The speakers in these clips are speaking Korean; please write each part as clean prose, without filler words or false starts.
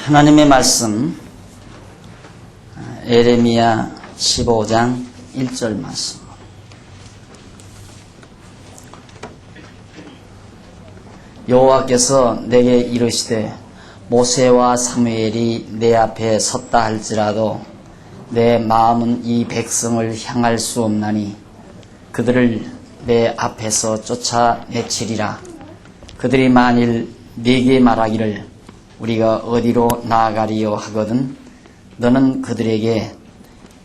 하나님의 말씀 에레미야 15장 1절 말씀. 여호와께서 내게 이르시되 모세와 사무엘이 내 앞에 섰다 할지라도 내 마음은 이 백성을 향할 수 없나니 그들을 내 앞에서 쫓아내치리라. 그들이 만일 네게 말하기를 우리가 어디로 나아가리요 하거든 너는 그들에게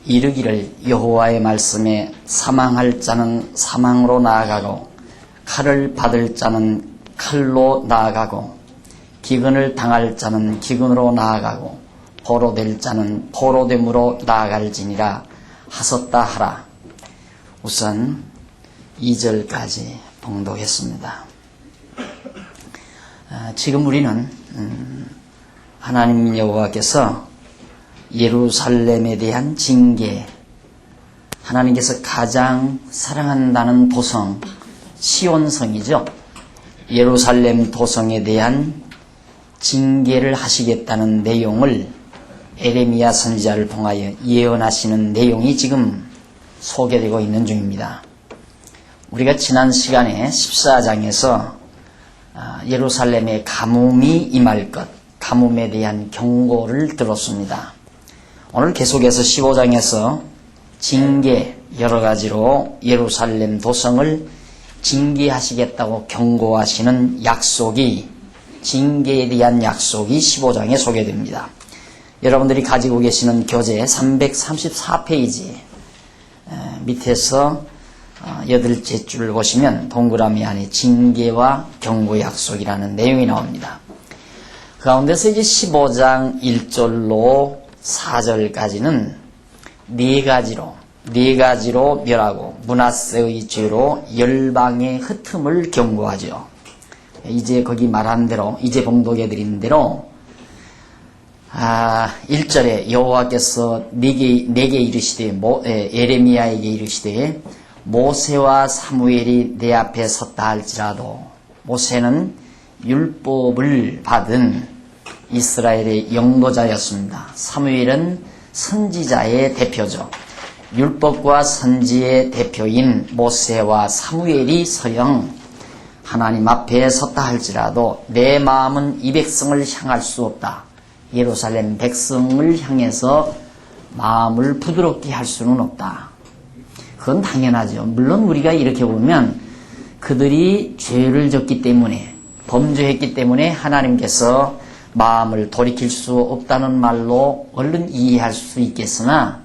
이르기를 여호와의 말씀에 사망할 자는 사망으로 나아가고 칼을 받을 자는 칼로 나아가고 기근을 당할 자는 기근으로 나아가고 포로될 자는 포로됨으로 나아갈지니라 하셨다 하라. 우선 2절까지 봉독했습니다. 지금 우리는 하나님 여호와께서 예루살렘에 대한 징계, 하나님께서 가장 사랑한다는 도성 시온성이죠. 예루살렘 도성에 대한 징계를 하시겠다는 내용을 에레미야 선지자를 통하여 예언하시는 내용이 지금 소개되고 있는 중입니다. 우리가 지난 시간에 14장에서 예루살렘에 가뭄이 임할 것, 가뭄에 대한 경고를 들었습니다. 오늘 계속해서 15장에서 징계, 여러 가지로 예루살렘 도성을 징계하시겠다고 경고하시는 약속이, 징계에 대한 약속이 15장에 소개됩니다. 여러분들이 가지고 계시는 교재 334페이지 밑에서 8째 줄을 보시면 동그라미 안에 징계와 경고 약속이라는 내용이 나옵니다. 그 가운데서 이제 15장 1절로 4절까지는 네 가지로 멸하고 므낫세의 죄로 열방의 흩음을 경고하죠. 이제 거기 말한 대로, 이제 봉독해 드린 대로 1절에 여호와께서 내게 이르시되 에레미야에게 이르시되 모세와 사무엘이 내 앞에 섰다 할지라도, 모세는 율법을 받은 이스라엘의 영도자였습니다. 사무엘은 선지자의 대표죠. 율법과 선지의 대표인 모세와 사무엘이 서영 하나님 앞에 섰다 할지라도 내 마음은 이 백성을 향할 수 없다. 예루살렘 백성을 향해서 마음을 부드럽게 할 수는 없다. 그건 당연하죠. 물론 우리가 이렇게 보면 그들이 죄를 졌기 때문에, 범죄했기 때문에 하나님께서 마음을 돌이킬 수 없다는 말로 얼른 이해할 수 있겠으나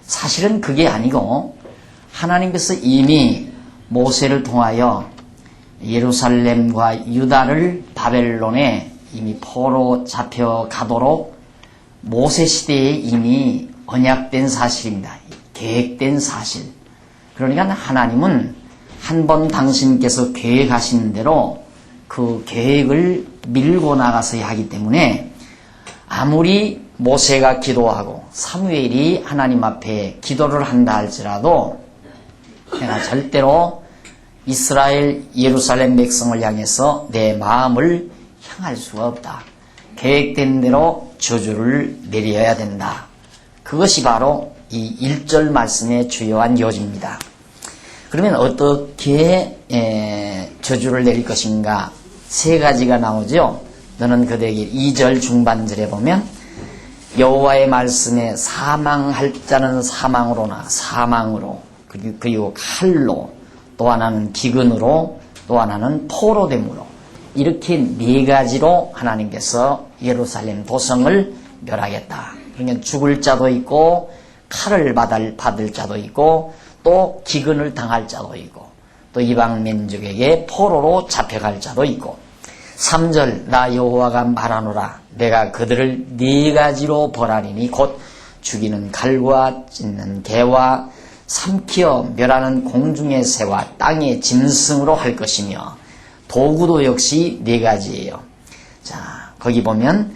사실은 그게 아니고 하나님께서 이미 모세를 통하여 예루살렘과 유다를 바벨론에 이미 포로 잡혀가도록 모세 시대에 이미 언약된 사실입니다. 계획된 사실. 그러니까 하나님은 한번 당신께서 계획하신 대로 그 계획을 밀고 나가서야 하기 때문에 아무리 모세가 기도하고 사무엘이 하나님 앞에 기도를 한다 할지라도 내가 절대로 이스라엘 예루살렘 백성을 향해서 내 마음을 향할 수가 없다. 계획된 대로 저주를 내려야 된다. 그것이 바로 이 1절 말씀의 주요한 요지입니다. 그러면 어떻게 저주를 내릴 것인가? 세 가지가 나오죠. 너는 그들에게 2절 중반절에 보면 여호와의 말씀에 사망할 자는 사망으로나 사망으로, 그리고 칼로, 또 하나는 기근으로, 또 하나는 포로됨으로, 이렇게 네 가지로 하나님께서 예루살렘 도성을 멸하겠다. 그러니까 죽을 자도 있고 칼을 받을 자도 있고 또 기근을 당할 자도 있고 또 이방 민족에게 포로로 잡혀갈 자도 있고, 3절 나 여호와가 말하노라 내가 그들을 네 가지로 벌하리니 곧 죽이는 칼과 찢는 개와 삼키어 멸하는 공중의 새와 땅의 짐승으로 할 것이며 도구도 역시 네 가지예요. 자, 거기 보면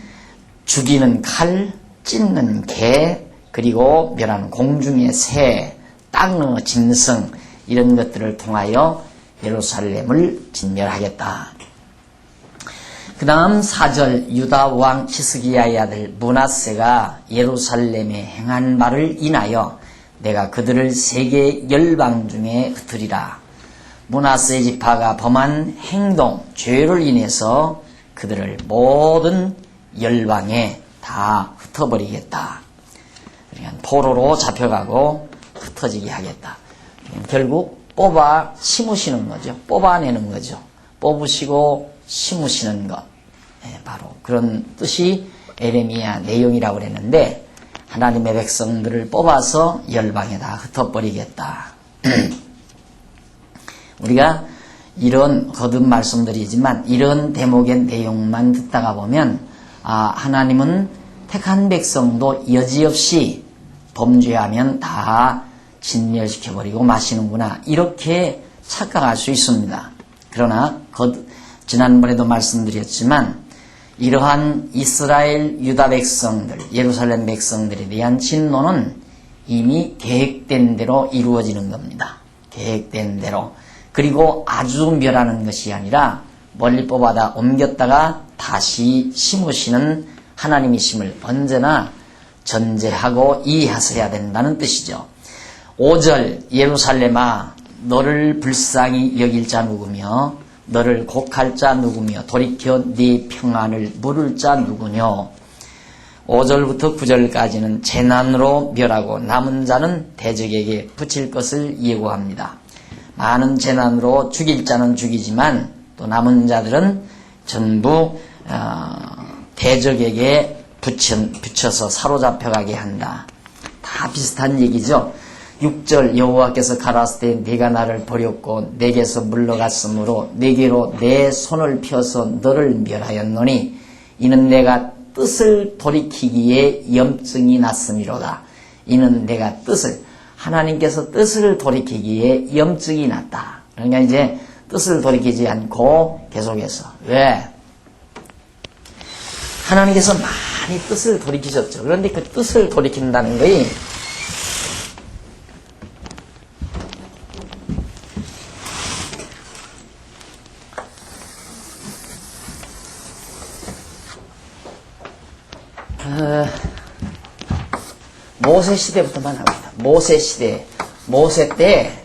죽이는 칼, 찢는 개, 그리고 멸하는 공중의 새, 땅의 짐승, 이런 것들을 통하여 예루살렘을 진멸하겠다. 그 다음 4절 유다 왕 히스기야의 아들 므낫세가 예루살렘에 행한 말을 인하여 내가 그들을 세계 열방 중에 흩으리라. 므낫세 지파가 범한 행동, 죄를 인해서 그들을 모든 열방에 다 흩어버리겠다. 그러니까 포로로 잡혀가고 흩어지게 하겠다. 결국 뽑아 심으시는 거죠. 뽑아내는 거죠. 뽑으시고 심으시는 것. 바로 그런 뜻이 에레미야 내용이라고 그랬는데 하나님의 백성들을 뽑아서 열방에 다 흩어버리겠다. 우리가 이런 거듭 말씀드리지만 이런 대목의 내용만 듣다가 보면 하나님은 택한 백성도 여지없이 범죄하면 다 진멸시켜버리고 마시는구나 이렇게 착각할 수 있습니다. 그러나 지난번에도 말씀드렸지만 이러한 이스라엘 유다 백성들, 예루살렘 백성들에 대한 진노는 이미 계획된 대로 이루어지는 겁니다. 계획된 대로. 그리고 아주 멸하는 것이 아니라 멀리 뽑아다 옮겼다가 다시 심으시는 하나님이심을 언제나 전제하고 이해하셔야 된다는 뜻이죠. 5절 예루살렘아 너를 불쌍히 여길 자 누구며 너를 곡할 자 누구며 돌이켜 네 평안을 물을 자 누구뇨. 5절부터 9절까지는 재난으로 멸하고 남은 자는 대적에게 붙일 것을 예고합니다. 많은 재난으로 죽일 자는 죽이지만 또 남은 자들은 전부 대적에게 붙여서 사로잡혀가게 한다. 다 비슷한 얘기죠. 6절 여호와께서 가라사대 네가 나를 버렸고 내게서 물러갔으므로 내게로 내 손을 펴서 너를 멸하였노니 이는 내가 뜻을 돌이키기에 염증이 났음이로다. 이는 내가 하나님께서 뜻을 돌이키기에 염증이 났다. 그러니까 이제 뜻을 돌이키지 않고 계속해서 왜? 하나님께서 많이 뜻을 돌이키셨죠. 그런데 그 뜻을 돌이킨다는 것이 모세 시대부터만 합니다. 모세 시대, 모세 때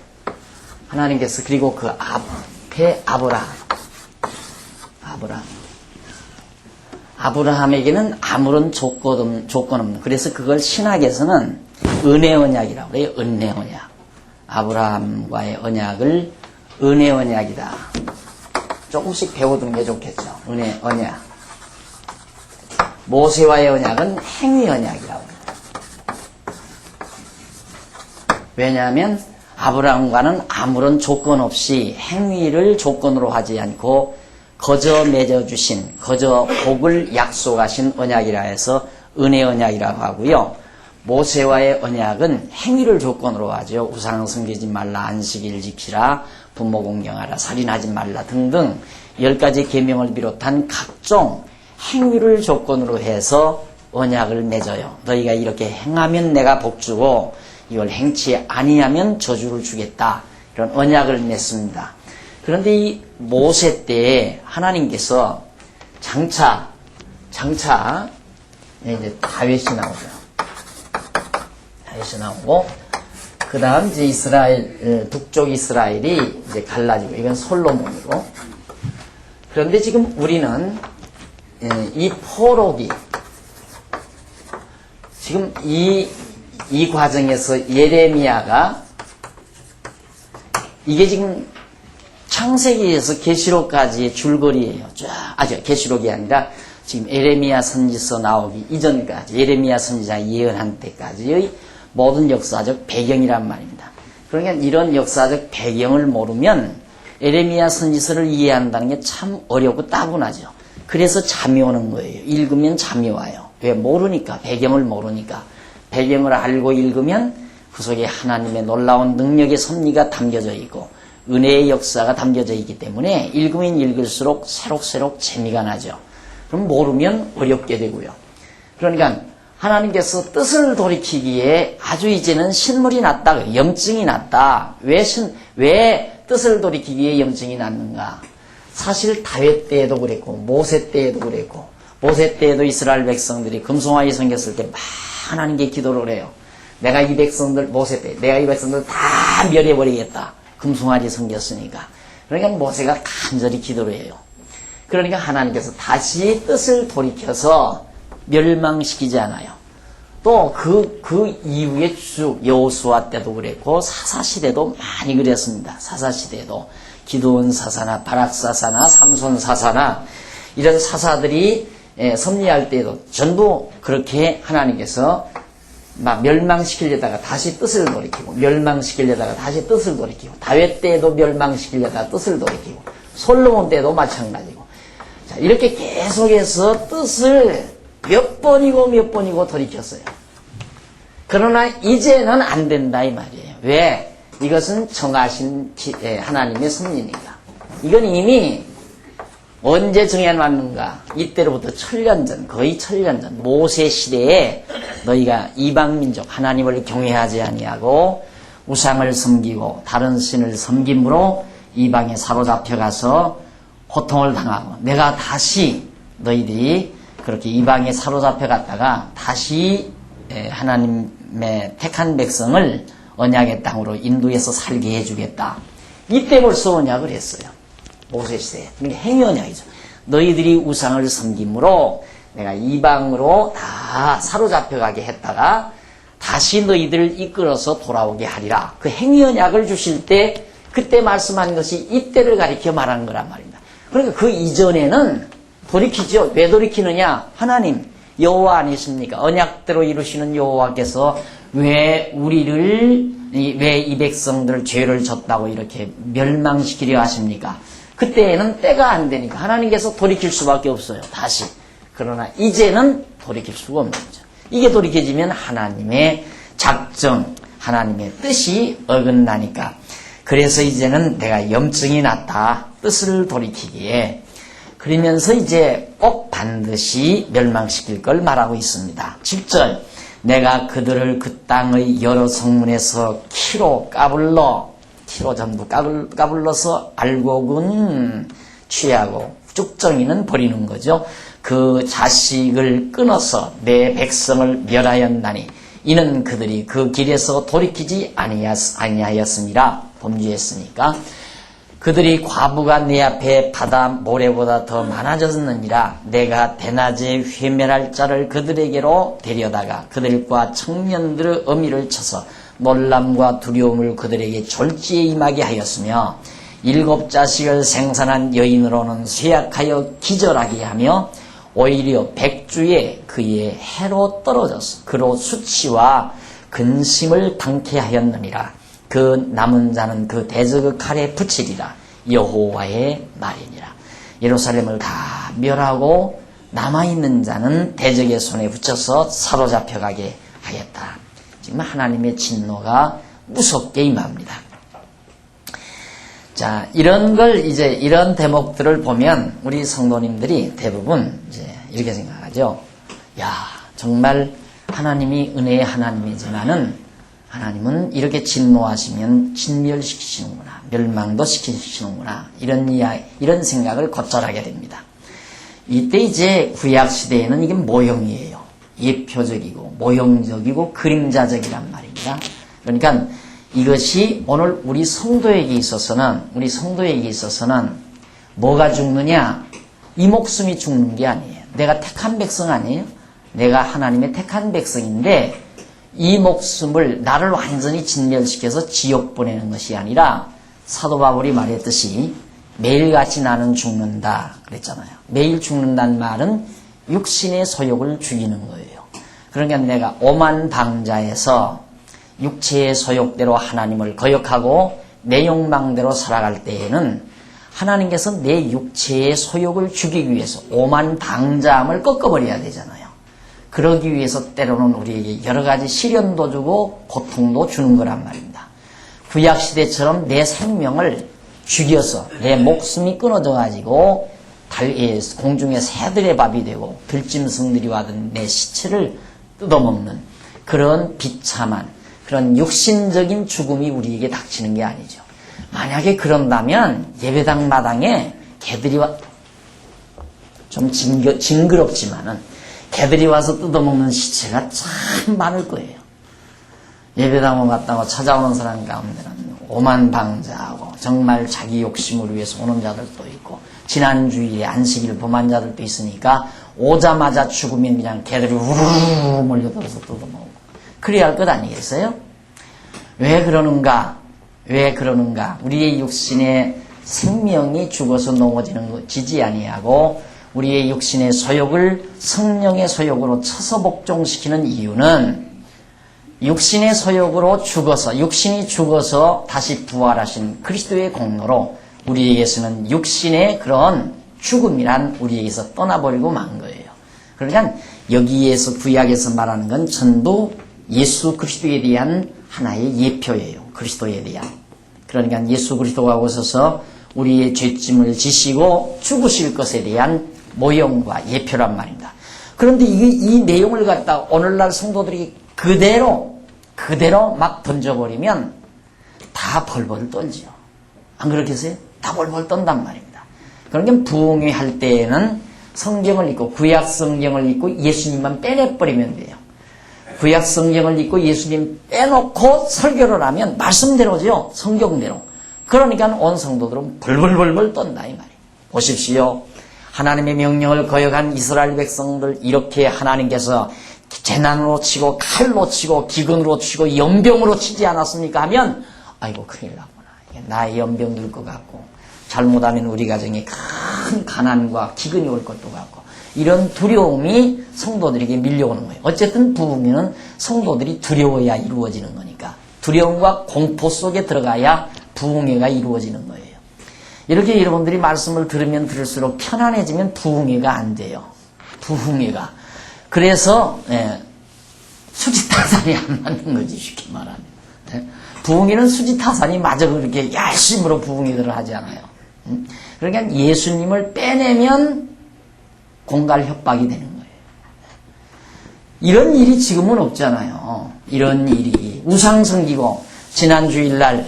하나님께서 그리고 그 앞에 아브라함에게는 아무런 조건 없는. 그래서 그걸 신학에서는 은혜 언약이라고 그래요. 은혜 언약. 아브라함과의 언약을 은혜 언약이다. 조금씩 배워두는 게 좋겠죠. 은혜 언약. 모세와의 언약은 행위 언약이라고 합니다. 왜냐하면 아브라함과는 아무런 조건 없이 행위를 조건으로 하지 않고 거저 맺어주신, 거저 복을 약속하신 언약이라 해서 은혜 언약이라고 하고요. 모세와의 언약은 행위를 조건으로 하죠. 우상 섬기지 말라, 안식일 지키라, 부모 공경하라, 살인하지 말라 등등 10가지 계명을 비롯한 각종 행위를 조건으로 해서 언약을 맺어요. 너희가 이렇게 행하면 내가 복 주고 이걸 행치 아니하면 저주를 주겠다. 이런 언약을 맺습니다. 그런데 이 모세 때에 하나님께서 장차 이제 다윗이 나오죠. 다윗이 나오고 그 다음 이제 이스라엘 북쪽 이스라엘이 이제 갈라지고 이건 솔로몬이고. 그런데 지금 우리는 이 포로기 지금 이 과정에서 예레미야가 이게 지금 창세기에서 계시록까지의 줄거리예요. 쫙 계시록이 아니라 지금 예레미야 선지서 나오기 이전까지 예레미야 선지자 예언한 때까지의 모든 역사적 배경이란 말입니다. 그러니까 이런 역사적 배경을 모르면 예레미야 선지서를 이해한다는 게 참 어렵고 따분하죠. 그래서 잠이 오는 거예요. 읽으면 잠이 와요. 왜? 모르니까. 배경을 모르니까. 배경을 알고 읽으면 그 속에 하나님의 놀라운 능력의 섭리가 담겨져 있고 은혜의 역사가 담겨져 있기 때문에 읽으면 읽을수록 새록새록 재미가 나죠. 그럼 모르면 어렵게 되고요. 그러니까 하나님께서 뜻을 돌이키기에 아주 이제는 신물이 났다. 염증이 났다. 왜 뜻을 돌이키기에 염증이 났는가? 사실 다윗 때에도 그랬고 모세 때에도 그랬고 모세 때에도 이스라엘 백성들이 금송아지 생겼을 때 하나님께 기도를 해요. 내가 이 백성들 모세 때 내가 이 백성들 다 멸해버리겠다. 금송아지 생겼으니까. 그러니까 모세가 간절히 기도를 해요. 그러니까 하나님께서 다시 뜻을 돌이켜서 멸망시키지 않아요. 또 그 이후에 쭉 여호수아 때도 그랬고 사사시대도 많이 그랬습니다. 사사시대도 기드온 사사나 바락 사사나 삼손 사사나 이런 사사들이 섭리할 때에도 전부 그렇게 하나님께서 막 멸망시키려다가 다시 뜻을 돌이키고 멸망시키려다가 다시 뜻을 돌이키고 다윗 때에도 멸망시키려다가 뜻을 돌이키고 솔로몬 때도 마찬가지고 자 이렇게 계속해서 뜻을 몇 번이고 돌이켰어요. 그러나 이제는 안 된다 이 말이에요. 왜? 이것은 정하신 하나님의 섭리니까. 이건 이미 언제 정해놨는가? 이때로부터 1000년 전, 거의 1000년 전 모세 시대에 너희가 이방민족 하나님을 경외하지 아니하고 우상을 섬기고 다른 신을 섬김으로 이방에 사로잡혀가서 고통을 당하고 내가 다시 너희들이 그렇게 이방에 사로잡혀갔다가 다시 하나님의 택한 백성을 언약의 땅으로 인도해서 살게 해주겠다. 이때 벌써 언약을 했어요. 모세시대에. 그러니까 행위언약이죠. 너희들이 우상을 섬김으로 내가 이방으로 다 사로잡혀가게 했다가 다시 너희들을 이끌어서 돌아오게 하리라. 그 행위언약을 주실 때 그때 말씀한 것이 이때를 가리켜 말하는 거란 말입니다. 그러니까 그 이전에는 돌이키죠. 왜 돌이키느냐? 하나님 여호와 아니십니까? 언약대로 이루시는 여호와께서 왜 이 백성들 죄를 졌다고 이렇게 멸망시키려 하십니까? 그때에는 때가 안 되니까 하나님께서 돌이킬 수밖에 없어요. 다시. 그러나 이제는 돌이킬 수가 없는 거죠. 이게 돌이켜지면 하나님의 작정, 하나님의 뜻이 어긋나니까. 그래서 이제는 내가 염증이 났다. 뜻을 돌이키기에. 그러면서 이제 꼭 반드시 멸망시킬 걸 말하고 있습니다. 7절 내가 그들을 그 땅의 여러 성문에서 키로 전부 까불러서 알곡은 취하고 쭉정이는 버리는 거죠. 그 자식을 끊어서 내 백성을 멸하였나니 이는 그들이 그 길에서 돌이키지 아니하였습니다. 범죄했으니까. 그들이 과부가 내 앞에 바다 모래보다 더 많아졌느니라. 내가 대낮에 회멸할 자를 그들에게로 데려다가 그들과 청년들의 어미를 쳐서 놀람과 두려움을 그들에게 졸지에 임하게 하였으며 7 자식을 생산한 여인으로는 쇠약하여 기절하게 하며 오히려 백주에 그의 해로 떨어져서 그로 수치와 근심을 당케 하였느니라. 그 남은 자는 그 대적의 칼에 붙이리라. 여호와의 말이니라. 예루살렘을 다 멸하고 남아있는 자는 대적의 손에 붙여서 사로잡혀가게 하겠다. 지금 하나님의 진노가 무섭게 임합니다. 자, 이런 대목들을 보면 우리 성도님들이 대부분 이제 이렇게 생각하죠. 야, 정말 하나님이 은혜의 하나님이지만은 하나님은 이렇게 진노하시면 진멸시키시는구나. 멸망도 시키시는구나. 이런 생각을 곧잘하게 됩니다. 이때 이제 구약시대에는 이게 모형이에요. 예표적이고, 모형적이고, 그림자적이란 말입니다. 그러니까 이것이 오늘 우리 성도에게 있어서는 뭐가 죽느냐? 이 목숨이 죽는 게 아니에요. 내가 택한 백성 아니에요? 내가 하나님의 택한 백성인데, 이 목숨을 나를 완전히 진멸시켜서 지옥 보내는 것이 아니라 사도 바울이 말했듯이 매일같이 나는 죽는다 그랬잖아요. 매일 죽는다는 말은 육신의 소욕을 죽이는 거예요. 그러니까 내가 오만 방자에서 육체의 소욕대로 하나님을 거역하고 내 욕망대로 살아갈 때에는 하나님께서 내 육체의 소욕을 죽이기 위해서 오만 방자함을 꺾어버려야 되잖아요. 그러기 위해서 때로는 우리에게 여러 가지 시련도 주고 고통도 주는 거란 말입니다. 구약시대처럼 내 생명을 죽여서 내 목숨이 끊어져가지고 공중의 새들의 밥이 되고 들짐승들이 와든 내 시체를 뜯어먹는 그런 비참한 그런 육신적인 죽음이 우리에게 닥치는 게 아니죠. 만약에 그런다면 예배당 마당에 개들이 좀 징그럽지만은 개들이 와서 뜯어먹는 시체가 참 많을 거예요. 예배당원 갔다가 찾아오는 사람 가운데는 오만방자하고 정말 자기 욕심을 위해서 오는 자들도 있고 지난 주일에 안식일 범한 자들도 있으니까 오자마자 죽으면 그냥 개들이 우르르 몰려들어서 뜯어먹고 그래야 할 것 아니겠어요? 왜 그러는가? 우리의 육신의 생명이 죽어서 넘어지지 아니하고 우리의 육신의 소욕을 성령의 소욕으로 쳐서 복종시키는 이유는 육신의 소욕으로 육신이 죽어서 다시 부활하신 그리스도의 공로로 우리에게서는 육신의 그런 죽음이란 우리에게서 떠나버리고 만 거예요. 그러니까 여기에서 구약에서 말하는 건 전부 예수 그리스도에 대한 하나의 예표예요. 그리스도에 대한. 그러니까 예수 그리스도가 오셔서 우리의 죄짐을 지시고 죽으실 것에 대한 모형과 예표란 말입니다. 그런데 이 내용을 갖다 오늘날 성도들이 그대로 막 던져버리면 다 벌벌 떨지요. 안 그렇겠어요? 다 벌벌 떤단 말입니다. 그러니까 부흥회 할 때에는 성경을 읽고 구약 성경을 읽고 예수님만 빼내버리면 돼요. 구약 성경을 읽고 예수님 빼놓고 설교를 하면 말씀대로죠. 성경대로. 그러니까 온 성도들은 벌벌벌벌 떤다 이 말이에요. 보십시오. 하나님의 명령을 거역한 이스라엘 백성들 이렇게 하나님께서 재난으로 치고 칼로 치고 기근으로 치고 연병으로 치지 않았습니까? 하면 아이고 큰일 나구나. 나의 연병 들 것 같고 잘못하면 우리 가정에 큰 가난과 기근이 올 것도 같고 이런 두려움이 성도들에게 밀려오는 거예요. 어쨌든 부흥회는 성도들이 두려워야 이루어지는 거니까 두려움과 공포 속에 들어가야 부흥회가 이루어지는 거예요. 이렇게 여러분들이 말씀을 들으면 들을수록 편안해지면 부흥회가 안 돼요. 부흥회가. 그래서 수지타산이 안 맞는 거지 쉽게 말하면. 부흥회는 수지타산이 마저 그렇게 열심으로 부흥회들을 하지 않아요. 그러니까 예수님을 빼내면 공갈 협박이 되는 거예요. 이런 일이 지금은 없잖아요. 이런 일이 우상 섬기고 지난 주일날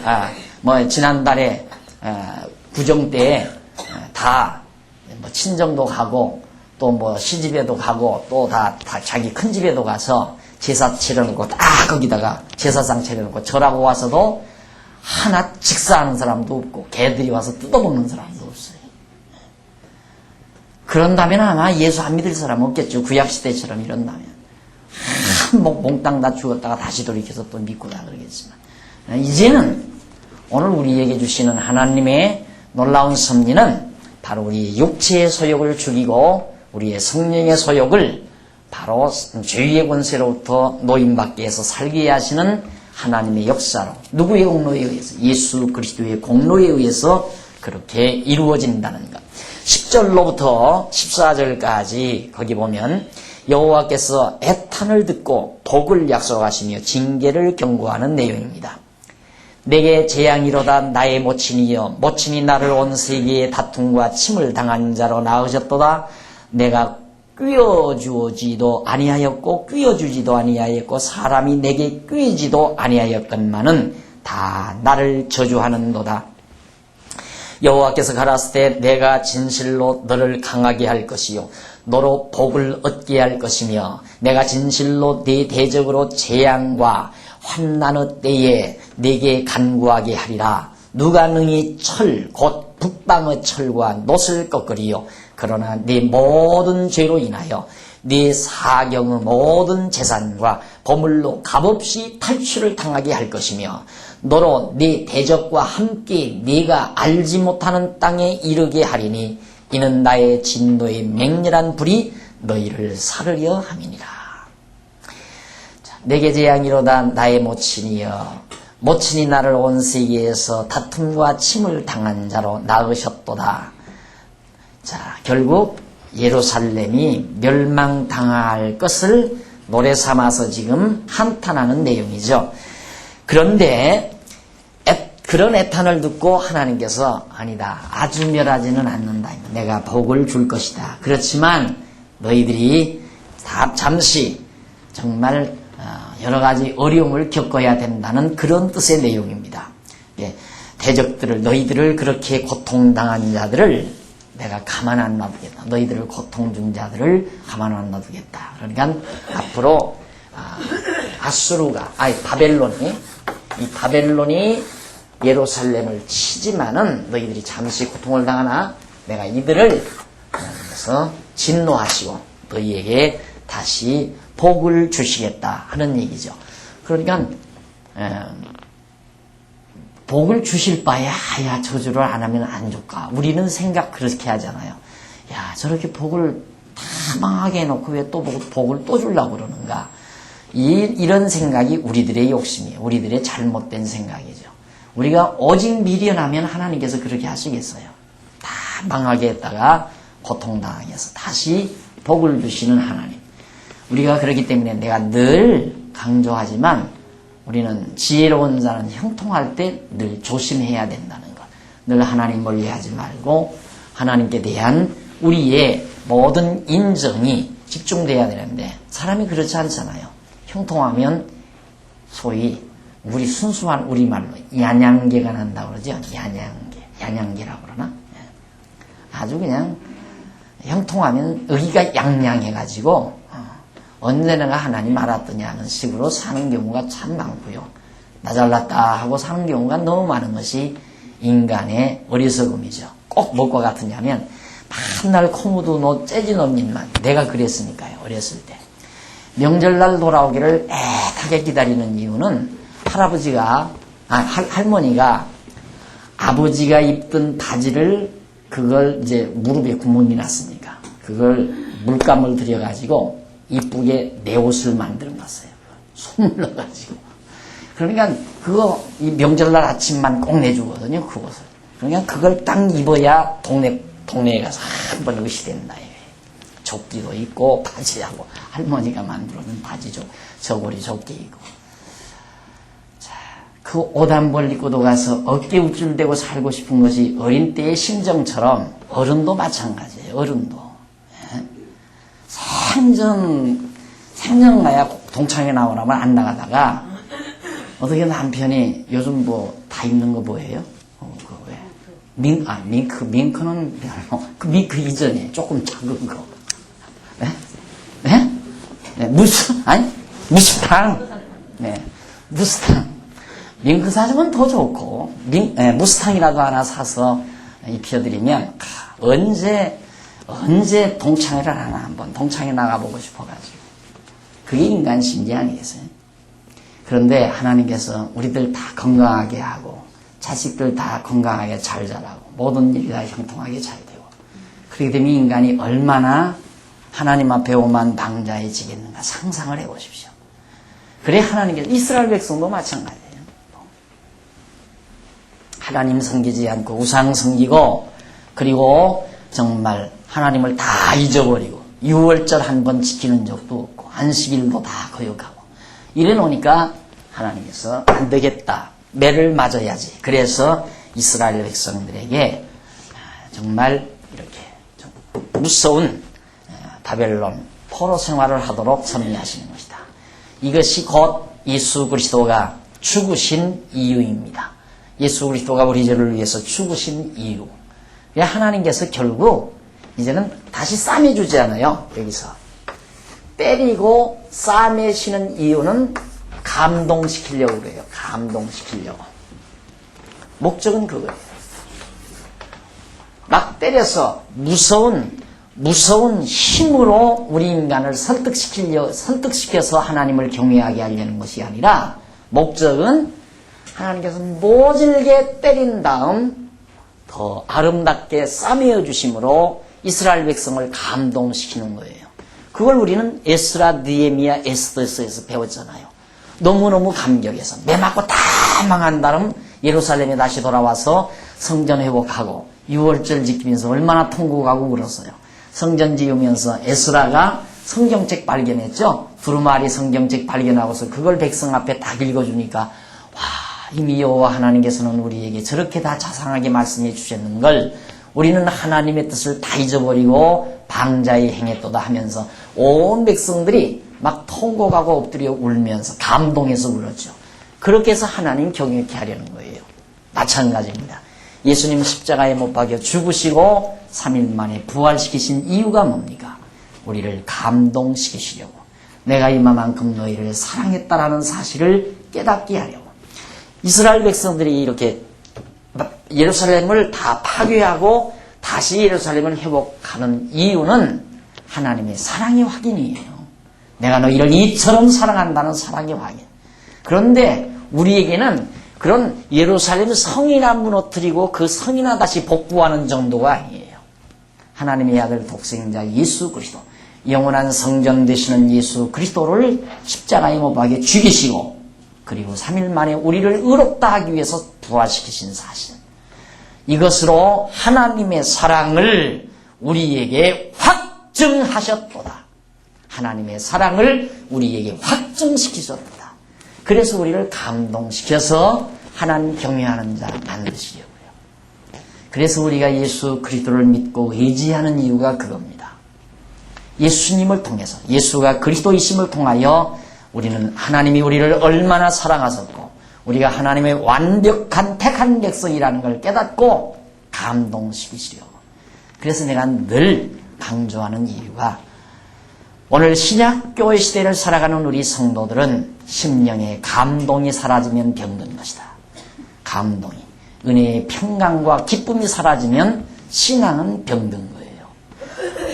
지난달에 구정 때에 다 친정도 가고 또 시집에도 가고 또 다 자기 큰 집에도 가서 제사 차려놓고 딱 거기다가 제사상 차려놓고 절하고 와서도 하나 직사하는 사람도 없고 개들이 와서 뜯어먹는 사람도 없어요. 그런다면 아마 예수 안 믿을 사람 없겠죠. 구약시대처럼 이런다면. 몽땅 다 죽었다가 다시 돌이켜서 또 믿고다 그러겠지만. 이제는 오늘 우리에게 주시는 하나님의 놀라운 섭리는 바로 우리 육체의 소욕을 죽이고 우리의 성령의 소욕을 바로 죄의 권세로부터 노임받게 해서 살게 하시는 하나님의 역사로 누구의 공로에 의해서 예수 그리스도의 공로에 의해서 그렇게 이루어진다는 것. 10절로부터 14절까지 거기 보면 여호와께서 애탄을 듣고 복을 약속하시며 징계를 경고하는 내용입니다. 내게 재앙이로다 나의 모친이여 모친이 나를 온 세계의 다툼과 침을 당한 자로 낳으셨도다. 내가 꿰어주지도 아니하였고 꿰어주지도 아니하였고 사람이 내게 꿰지도 아니하였건만은 다 나를 저주하는도다. 여호와께서 가라사대 내가 진실로 너를 강하게 할 것이요 너로 복을 얻게 할 것이며 내가 진실로 네 대적으로 재앙과 환난의 때에 네게 간구하게 하리라. 누가 능히 철 곧 북방의 철과 놋을 꺾으리요 그러나 네 모든 죄로 인하여 네 사경의 모든 재산과 보물로 값없이 탈취를 당하게 할 것이며 너로 네 대적과 함께 네가 알지 못하는 땅에 이르게 하리니 이는 나의 진노의 맹렬한 불이 너희를 사르려 함이니라. 내게 재앙이로다 나의 모친이여 모친이 나를 온 세계에서 다툼과 침을 당한 자로 낳으셨도다. 자, 결국 예루살렘이 멸망당할 것을 노래 삼아서 지금 한탄하는 내용이죠. 그런데 그런 애탄을 듣고 하나님께서 아니다. 아주 멸하지는 않는다. 내가 복을 줄 것이다. 그렇지만 너희들이 잠시 정말 여러 가지 어려움을 겪어야 된다는 그런 뜻의 내용입니다. 대적들을 너희들을 그렇게 고통당한 자들을 내가 가만 안 놔두겠다. 너희들을 고통 준 자들을 가만 안 놔두겠다. 그러니까 앞으로 바벨론이 예루살렘을 치지만은 너희들이 잠시 고통을 당하나 내가 이들을 그래서 진노하시고 너희에게 다시 복을 주시겠다 하는 얘기죠. 그러니까 복을 주실 바에 야 저주를 안 하면 안 줄까? 우리는 생각 그렇게 하잖아요. 야 저렇게 복을 다 망하게 해놓고 왜 또 복을 또 주려고 그러는가? 이런 생각이 우리들의 욕심이에요. 우리들의 잘못된 생각이죠. 우리가 오직 미련하면 하나님께서 그렇게 하시겠어요. 다 망하게 했다가 고통당하게 해서 다시 복을 주시는 하나님. 우리가 그렇기 때문에 내가 늘 강조하지만 우리는 지혜로운 자는 형통할 때 늘 조심해야 된다는 것. 늘 하나님 멀리하지 말고 하나님께 대한 우리의 모든 인정이 집중돼야 되는데 사람이 그렇지 않잖아요. 형통하면 소위 우리 순수한 우리말로 야냥개가 난다고 그러죠. 야냥개라고 그러나? 아주 그냥 형통하면 의기가 양양해가지고 언제 내가 하나님 알았더냐 하는 식으로 사는 경우가 참 많고요. 나 잘났다 하고 사는 경우가 너무 많은 것이 인간의 어리석음이죠. 꼭 뭐가 같으냐면 맨날 코무도 노 째진 놈님만 내가 그랬으니까요. 어렸을 때. 명절날 돌아오기를 애타게 기다리는 이유는 할머니가 아버지가 입던 바지를 그걸 이제 무릎에 구멍이 났으니까 그걸 물감을 들여가지고 이쁘게 내 옷을 만들어 놨어요. 손을 넣어가지고. 그러니까 이 명절날 아침만 꼭 내주거든요. 그 옷을. 그러니까 그걸 딱 입어야 동네에 가서 한번 의시된다. 조끼도 있고 바지하고 할머니가 만들어놓은 바지죠. 저고리 조끼 있고. 자, 그 옷 한 벌 입고도 가서 어깨 우쭐대고 살고 싶은 것이 어린 때의 심정처럼 어른도 마찬가지예요. 어른도. 생전가야 동창회 나오라면 안 나가다가 어떻게 남편이 요즘 다 입는 거 뭐예요? 밍크는 그 밍크 이전에 조금 작은 거. 네? 무스탕. 네. 무스탕. 밍크 사주면 더 좋고, 무스탕이라도 하나 사서 입혀드리면, 언제 동창회를 하나 한번 동창회 나가보고 싶어가지고. 그게 인간 심리 아니겠어요? 그런데 하나님께서 우리들 다 건강하게 하고, 자식들 다 건강하게 잘 자라고, 모든 일이 다 형통하게 잘 되고, 그렇게 되면 인간이 얼마나 하나님 앞에 오만 방자해지겠는가 상상을 해보십시오. 그래 하나님께서 이스라엘 백성도 마찬가지예요. 하나님 섬기지 않고 우상 섬기고 그리고 정말 하나님을 다 잊어버리고 6월절 한 번 지키는 적도 없고 안식일도 다 거역하고 이래 놓으니까 하나님께서 안 되겠다. 매를 맞아야지. 그래서 이스라엘 백성들에게 정말 이렇게 무서운 바벨론 포로 생활을 하도록 섭리하시는 것이다. 이것이 곧 예수 그리스도가 죽으신 이유입니다. 예수 그리스도가 우리 죄를 위해서 죽으신 이유. 하나님께서 결국 이제는 다시 싸매주지 않아요. 여기서 때리고 싸매시는 이유는 감동시키려고 그래요. 감동시키려고. 목적은 그거예요. 막 때려서 무서운 힘으로 우리 인간을 설득시켜서 하나님을 경외하게 하려는 것이 아니라 목적은 하나님께서 모질게 때린 다음 더 아름답게 싸매어 주심으로 이스라엘 백성을 감동시키는 거예요. 그걸 우리는 에스라, 느헤미야, 에스더서에서 배웠잖아요. 너무너무 감격해서 매 맞고 다 망한 다음 예루살렘에 다시 돌아와서 성전 회복하고 6월절 지키면서 얼마나 통곡하고 그랬어요. 성전 지으면서 에스라가 성경책 발견했죠. 두루마리 성경책 발견하고서 그걸 백성 앞에 딱 읽어주니까 와, 이미 여호와 하나님께서는 우리에게 저렇게 다 자상하게 말씀해 주셨는 걸 우리는 하나님의 뜻을 다 잊어버리고 방자히 행했도다 하면서 온 백성들이 막 통곡하고 엎드려 울면서 감동해서 울었죠. 그렇게 해서 하나님 경외케 하려는 거예요. 마찬가지입니다. 예수님 십자가에 못 박여 죽으시고 3일 만에 부활시키신 이유가 뭡니까? 우리를 감동시키시려고, 내가 이만큼 너희를 사랑했다라는 사실을 깨닫게 하려고. 이스라엘 백성들이 이렇게 예루살렘을 다 파괴하고 다시 예루살렘을 회복하는 이유는 하나님의 사랑의 확인이에요. 내가 너희를 이처럼 사랑한다는 사랑의 확인. 그런데 우리에게는 그런 예루살렘 성이나 무너뜨리고 그 성이나 다시 복구하는 정도가 아니에요. 하나님의 아들 독생자 예수 그리스도, 영원한 성전 되시는 예수 그리스도를 십자가에 못 박아 죽이시고, 그리고 3일 만에 우리를 의롭다 하기 위해서 부활시키신 사실, 이것으로 하나님의 사랑을 우리에게 확증하셨도다. 하나님의 사랑을 우리에게 확증시키셨도다. 그래서 우리를 감동시켜서 하나님 경외하는 자 만드시려고요. 그래서 우리가 예수 그리스도를 믿고 의지하는 이유가 그겁니다. 예수님을 통해서, 예수가 그리스도이심을 통하여 우리는 하나님이 우리를 얼마나 사랑하셨고 우리가 하나님의 완벽한 택한 백성이라는 걸 깨닫고 감동시키시려고. 그래서 내가 늘 강조하는 이유가, 오늘 신약교회 시대를 살아가는 우리 성도들은 심령의 감동이 사라지면 병든 것이다. 감동이, 은혜의 평강과 기쁨이 사라지면 신앙은 병든 거예요.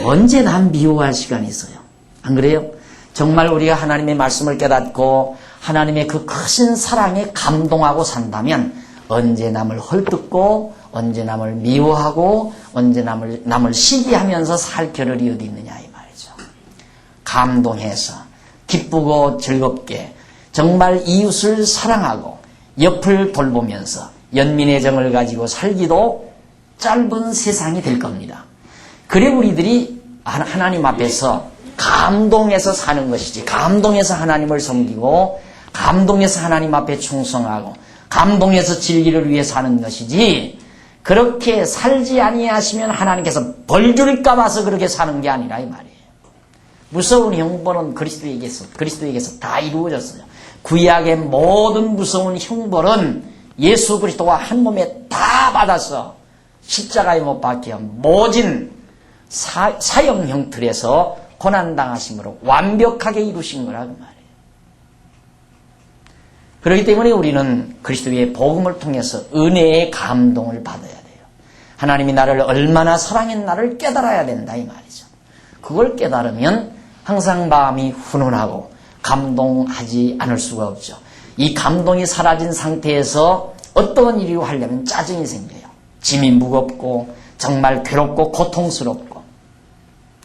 언제 다 미워할 시간이 있어요. 안 그래요? 정말 우리가 하나님의 말씀을 깨닫고 하나님의 그 크신 사랑에 감동하고 산다면 언제 남을 헐뜯고 언제 남을 미워하고 언제 남을 시기하면서 살 겨를이 어디 있느냐 이 말이죠. 감동해서 기쁘고 즐겁게 정말 이웃을 사랑하고 옆을 돌보면서 연민의 정을 가지고 살기도 짧은 세상이 될 겁니다. 그래 우리들이 하나님 앞에서 감동해서 사는 것이지, 감동해서 하나님을 섬기고 감동해서 하나님 앞에 충성하고 감동해서 진리를 위해 사는 것이지, 그렇게 살지 아니하시면 하나님께서 벌 줄까 봐서 그렇게 사는 게 아니라 이 말이에요. 무서운 형벌은 그리스도에게서 다 이루어졌어요. 구약의 모든 무서운 형벌은 예수 그리스도와 한 몸에 다 받아서 십자가에 못 박혀 모진 사형 형틀에서 고난당하심으로 완벽하게 이루신 거라 그 말이에요. 그렇기 때문에 우리는 그리스도의 복음을 통해서 은혜의 감동을 받아야 돼요. 하나님이 나를 얼마나 사랑했나를 깨달아야 된다 이 말이죠. 그걸 깨달으면 항상 마음이 훈훈하고 감동하지 않을 수가 없죠. 이 감동이 사라진 상태에서 어떤 일을 하려면 짜증이 생겨요. 짐이 무겁고 정말 괴롭고 고통스럽고.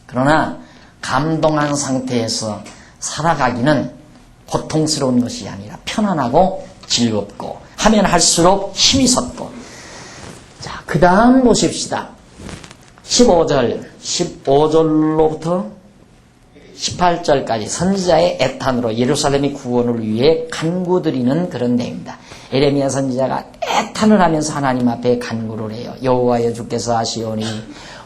그러나 감동한 상태에서 살아가기는 고통스러운 것이 아니라 편안하고 즐겁고 하면 할수록 힘이 솟고. 자, 그 다음 보십시다. 15절로부터 18절까지 선지자의 애탄으로 예루살렘의 구원을 위해 간구드리는 그런 내용입니다. 에레미야 선지자가 애탄을 하면서 하나님 앞에 간구를 해요. 여호와여 주께서 하시오니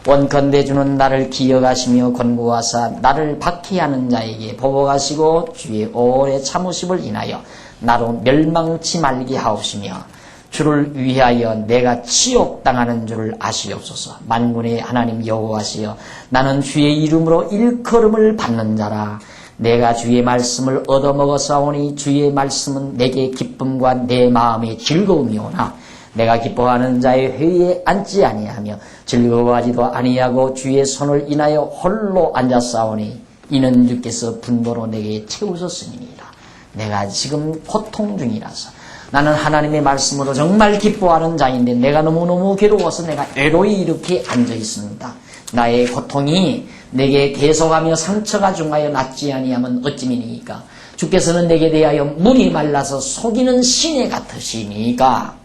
원컨대 주는 나를 기억하시며 권고하사 나를 박해하는 자에게 보복하시고 주의 오래 참으심을 인하여 나로 멸망치 말게 하옵시며 주를 위하여 내가 치욕당하는 줄을 아시옵소서. 만군의 하나님 여호와시여 나는 주의 이름으로 일컬음을 받는 자라. 내가 주의 말씀을 얻어먹었사오니 주의 말씀은 내게 기쁨과 내 마음의 즐거움이오나 내가 기뻐하는 자의 회의에 앉지 아니하며 즐거워하지도 아니하고 주의 손을 인하여 홀로 앉았사오니 이는 주께서 분노로 내게 채우셨으니라. 내가 지금 고통 중이라서 나는 하나님의 말씀으로 정말 기뻐하는 자인데 내가 너무너무 괴로워서 내가 외로이 이렇게 앉아 있습니다. 나의 고통이 내게 계속하며 상처가 중하여 낫지 아니하면 어찌미니까. 주께서는 내게 대하여 물이 말라서 속이는 시내 같으시니까.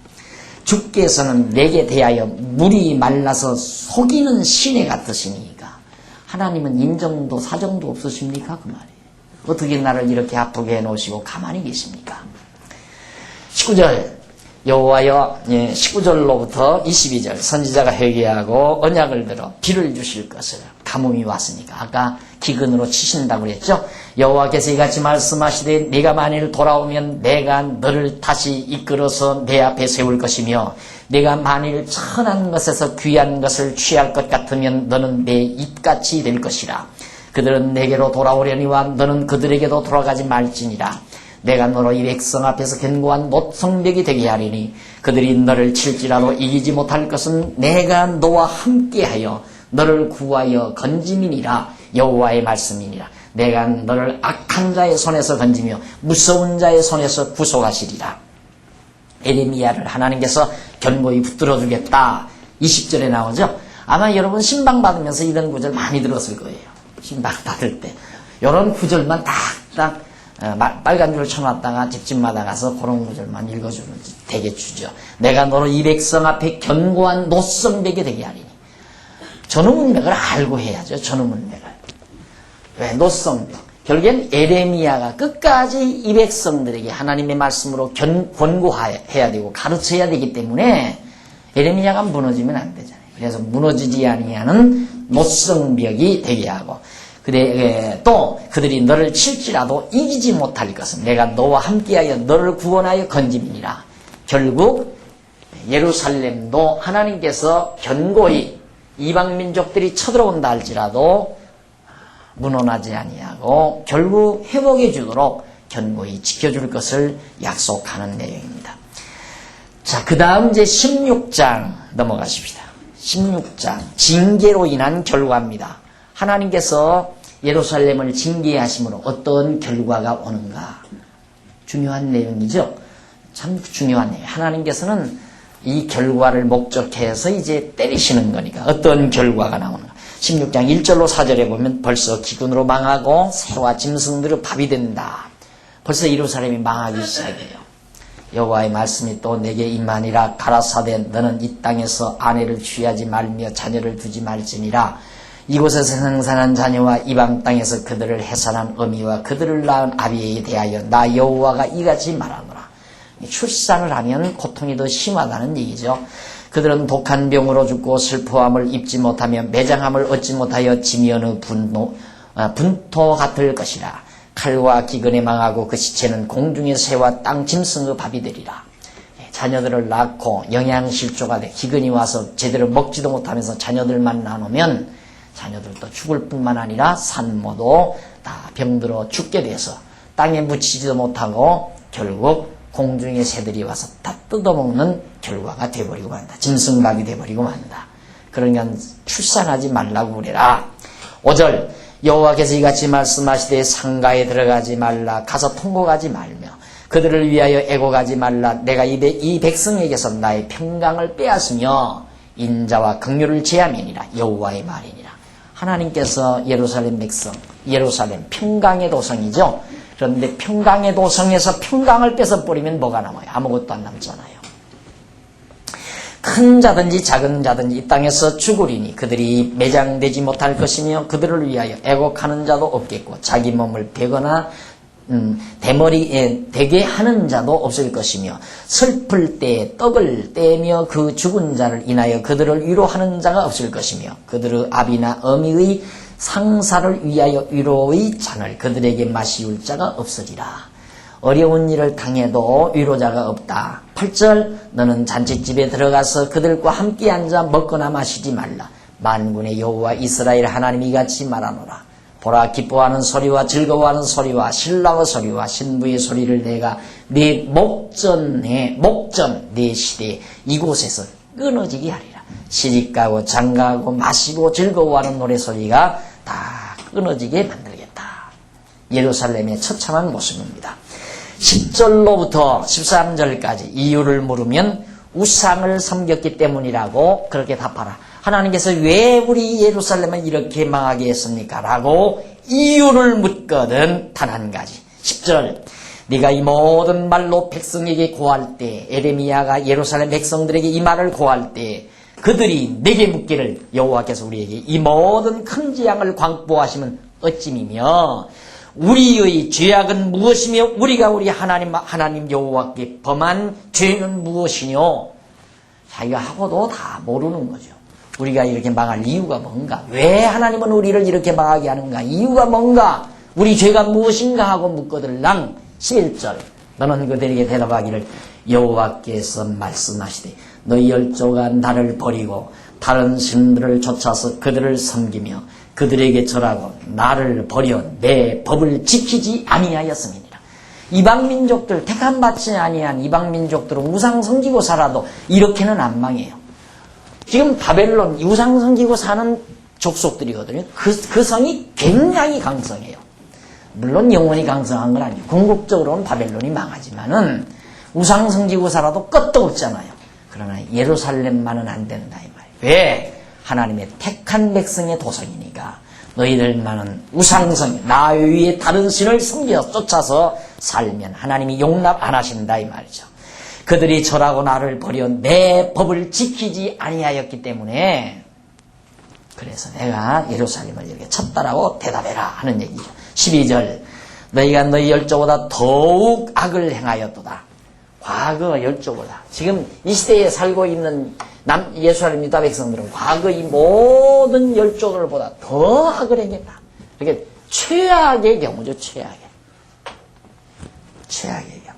주께서는 내게 대하여 물이 말라서 속이는 시내 같으시니까. 하나님은 인정도 사정도 없으십니까? 그 말이에요. 어떻게 나를 이렇게 아프게 해놓으시고 가만히 계십니까? 19절 여호와여, 19절로부터 22절 선지자가 회개하고 언약을 들어 비를 주실 것을 가뭄이 왔으니까. 아까 기근으로 치신다고 그랬죠. 여호와께서 이같이 말씀하시되 네가 만일 돌아오면 내가 너를 다시 이끌어서 내 앞에 세울 것이며 네가 만일 천한 것에서 귀한 것을 취할 것 같으면 너는 내 입같이 될 것이라. 그들은 내게로 돌아오려니와 너는 그들에게도 돌아가지 말지니라. 내가 너로 이 백성 앞에서 견고한 노성벽이 되게 하리니 그들이 너를 칠지라도 이기지 못할 것은 내가 너와 함께하여 너를 구하여 건짐이니라. 여호와의 말씀이니라. 내가 너를 악한 자의 손에서 건지며 무서운 자의 손에서 구속하시리라. 에레미야를 하나님께서 견고히 붙들어 주겠다. 20절에 나오죠. 아마 여러분 신방 받으면서 이런 구절 많이 들었을 거예요. 신방 받을 때 이런 구절만 딱딱 빨간 줄 쳐놨다가 집집마다 가서 그런 구절만 읽어주면 되게 주죠. 내가 너로 이 백성 앞에 견고한 노성벽이 되게 하리니. 전후문맥을 알고 해야죠. 전후문맥을. 왜? 노성벽. 결국엔 에레미야가 끝까지 이 백성들에게 하나님의 말씀으로 권고해야 되고 가르쳐야 되기 때문에 에레미야가 무너지면 안 되잖아요. 그래서 무너지지 아니하는 노성벽이 되게 하고, 또 그들이 너를 칠지라도 이기지 못할 것은 내가 너와 함께하여 너를 구원하여 건짐이니라. 결국 예루살렘도 하나님께서 견고히 이방민족들이 쳐들어온다 할지라도 무너나지 아니하고 결국 회복해 주도록 견고히 지켜줄 것을 약속하는 내용입니다. 자, 그 다음 이제 16장 넘어가십시다. 16장 징계로 인한 결과입니다. 하나님께서 예루살렘을 징계하심으로 어떤 결과가 오는가. 중요한 내용이죠. 참 중요한 내용. 하나님께서는 이 결과를 목적해서 이제 때리시는 거니까 어떤 결과가 나오는가. 16장 1절로 4절에 보면 벌써 기근으로 망하고 새와 짐승들은 밥이 된다. 벌써 예루살렘이 망하기 시작해요. 여호와의 말씀이 또 내게 임하니라. 가라사대 너는 이 땅에서 아내를 취하지 말며 자녀를 두지 말지니라. 이곳에서 생산한 자녀와 이방 땅에서 그들을 해산한 어미와 그들을 낳은 아비에 대하여 나 여호와가 이같이 말하노라. 출산을 하면 고통이 더 심하다는 얘기죠. 그들은 독한 병으로 죽고 슬퍼함을 입지 못하며 매장함을 얻지 못하여 지면의 분토 같을 것이라. 칼과 기근에 망하고 그 시체는 공중의 새와 땅 짐승의 밥이 되리라. 자녀들을 낳고 영양실조가 돼 기근이 와서 제대로 먹지도 못하면서 자녀들만 나누면 자녀들도 죽을 뿐만 아니라 산모도 다 병들어 죽게 돼서 땅에 묻히지도 못하고 결국 공중의 새들이 와서 다 뜯어먹는 결과가 돼버리고 만다. 짐승밥이 돼버리고 만다. 그러니까 출산하지 말라고 그래라. 5절 여호와께서 이같이 말씀하시되 상가에 들어가지 말라. 가서 통곡하지 말며 그들을 위하여 애곡하지 말라. 내가 이 백성에게서 나의 평강을 빼앗으며 인자와 긍휼을 제함이니라. 여호와의 말이니라. 하나님께서 예루살렘 백성, 예루살렘 평강의 도성이죠. 그런데 평강의 도성에서 평강을 뺏어버리면 뭐가 남아요? 아무것도 안 남잖아요. 큰 자든지 작은 자든지 이 땅에서 죽으리니 그들이 매장되지 못할 것이며 그들을 위하여 애곡하는 자도 없겠고 자기 몸을 베거나 대머리에 되게 하는 자도 없을 것이며 슬플 때 떡을 떼며 그 죽은 자를 인하여 그들을 위로하는 자가 없을 것이며 그들의 아비나 어미의 상사를 위하여 위로의 잔을 그들에게 마시울 자가 없으리라. 어려운 일을 당해도 위로자가 없다. 8절 너는 잔치집에 들어가서 그들과 함께 앉아 먹거나 마시지 말라. 만군의 여호와 이스라엘 하나님이 같이 말하노라. 보라 기뻐하는 소리와 즐거워하는 소리와 신랑의 소리와 신부의 소리를 내가 네 목전 네 시대 이곳에서 끊어지게 하리라. 시집가고 장가하고 마시고 즐거워하는 노래소리가 다 끊어지게 만들겠다. 예루살렘의 처참한 모습입니다. 10절로부터 13절까지 이유를 물으면 우상을 섬겼기 때문이라고 그렇게 답하라. 하나님께서 왜 우리 예루살렘을 이렇게 망하게 했습니까? 라고 이유를 묻거든 단 한 가지. 10절 네가 이 모든 말로 백성에게 고할 때 에레미야가 예루살렘 백성들에게 이 말을 고할 때 그들이 내게 묻기를 여호와께서 우리에게 이 모든 큰 재앙을 광보하시면 어찌미며 우리의 죄악은 무엇이며 우리가 우리 하나님 여호와께 범한 죄는 무엇이뇨? 자기가 하고도 다 모르는 거죠. 우리가 이렇게 망할 이유가 뭔가? 왜 하나님은 우리를 이렇게 망하게 하는가? 이유가 뭔가? 우리 죄가 무엇인가 하고 묻거들랑 11절 너는 그들에게 대답하기를 여호와께서 말씀하시되 너희 열조가 나를 버리고 다른 신들을 쫓아서 그들을 섬기며 그들에게 절하고 나를 버려 내 법을 지키지 아니하였습니다. 이방민족들 택함 받지 아니한 이방민족들은 우상 섬기고 살아도 이렇게는 안 망해요. 지금 바벨론 우상 섬기고 사는 족속들이거든요. 그 성이 굉장히 강성해요. 물론 영원히 강성한 건 아니에요. 궁극적으로는 바벨론이 망하지만은 우상 섬기고 살아도 끝도 없잖아요. 그러나 예루살렘만은 안 된다 이 말이에요. 왜? 하나님의 택한 백성의 도성이니까 너희들만은 우상성 나 위에 다른 신을 섬겨 쫓아서 살면 하나님이 용납 안 하신다 이 말이죠. 그들이 절하고 나를 버려 내 법을 지키지 아니하였기 때문에 그래서 내가 예루살렘을 이렇게 쳤다라고 대답해라 하는 얘기죠. 12절 너희가 너희 열조보다 더욱 악을 행하였도다. 과거 열조보다 지금 이 시대에 살고 있는 예루살렘 유다 백성들은 과거 이 모든 열조들보다 더 악을 행했다. 이게 최악의 경우죠. 최악의 경우.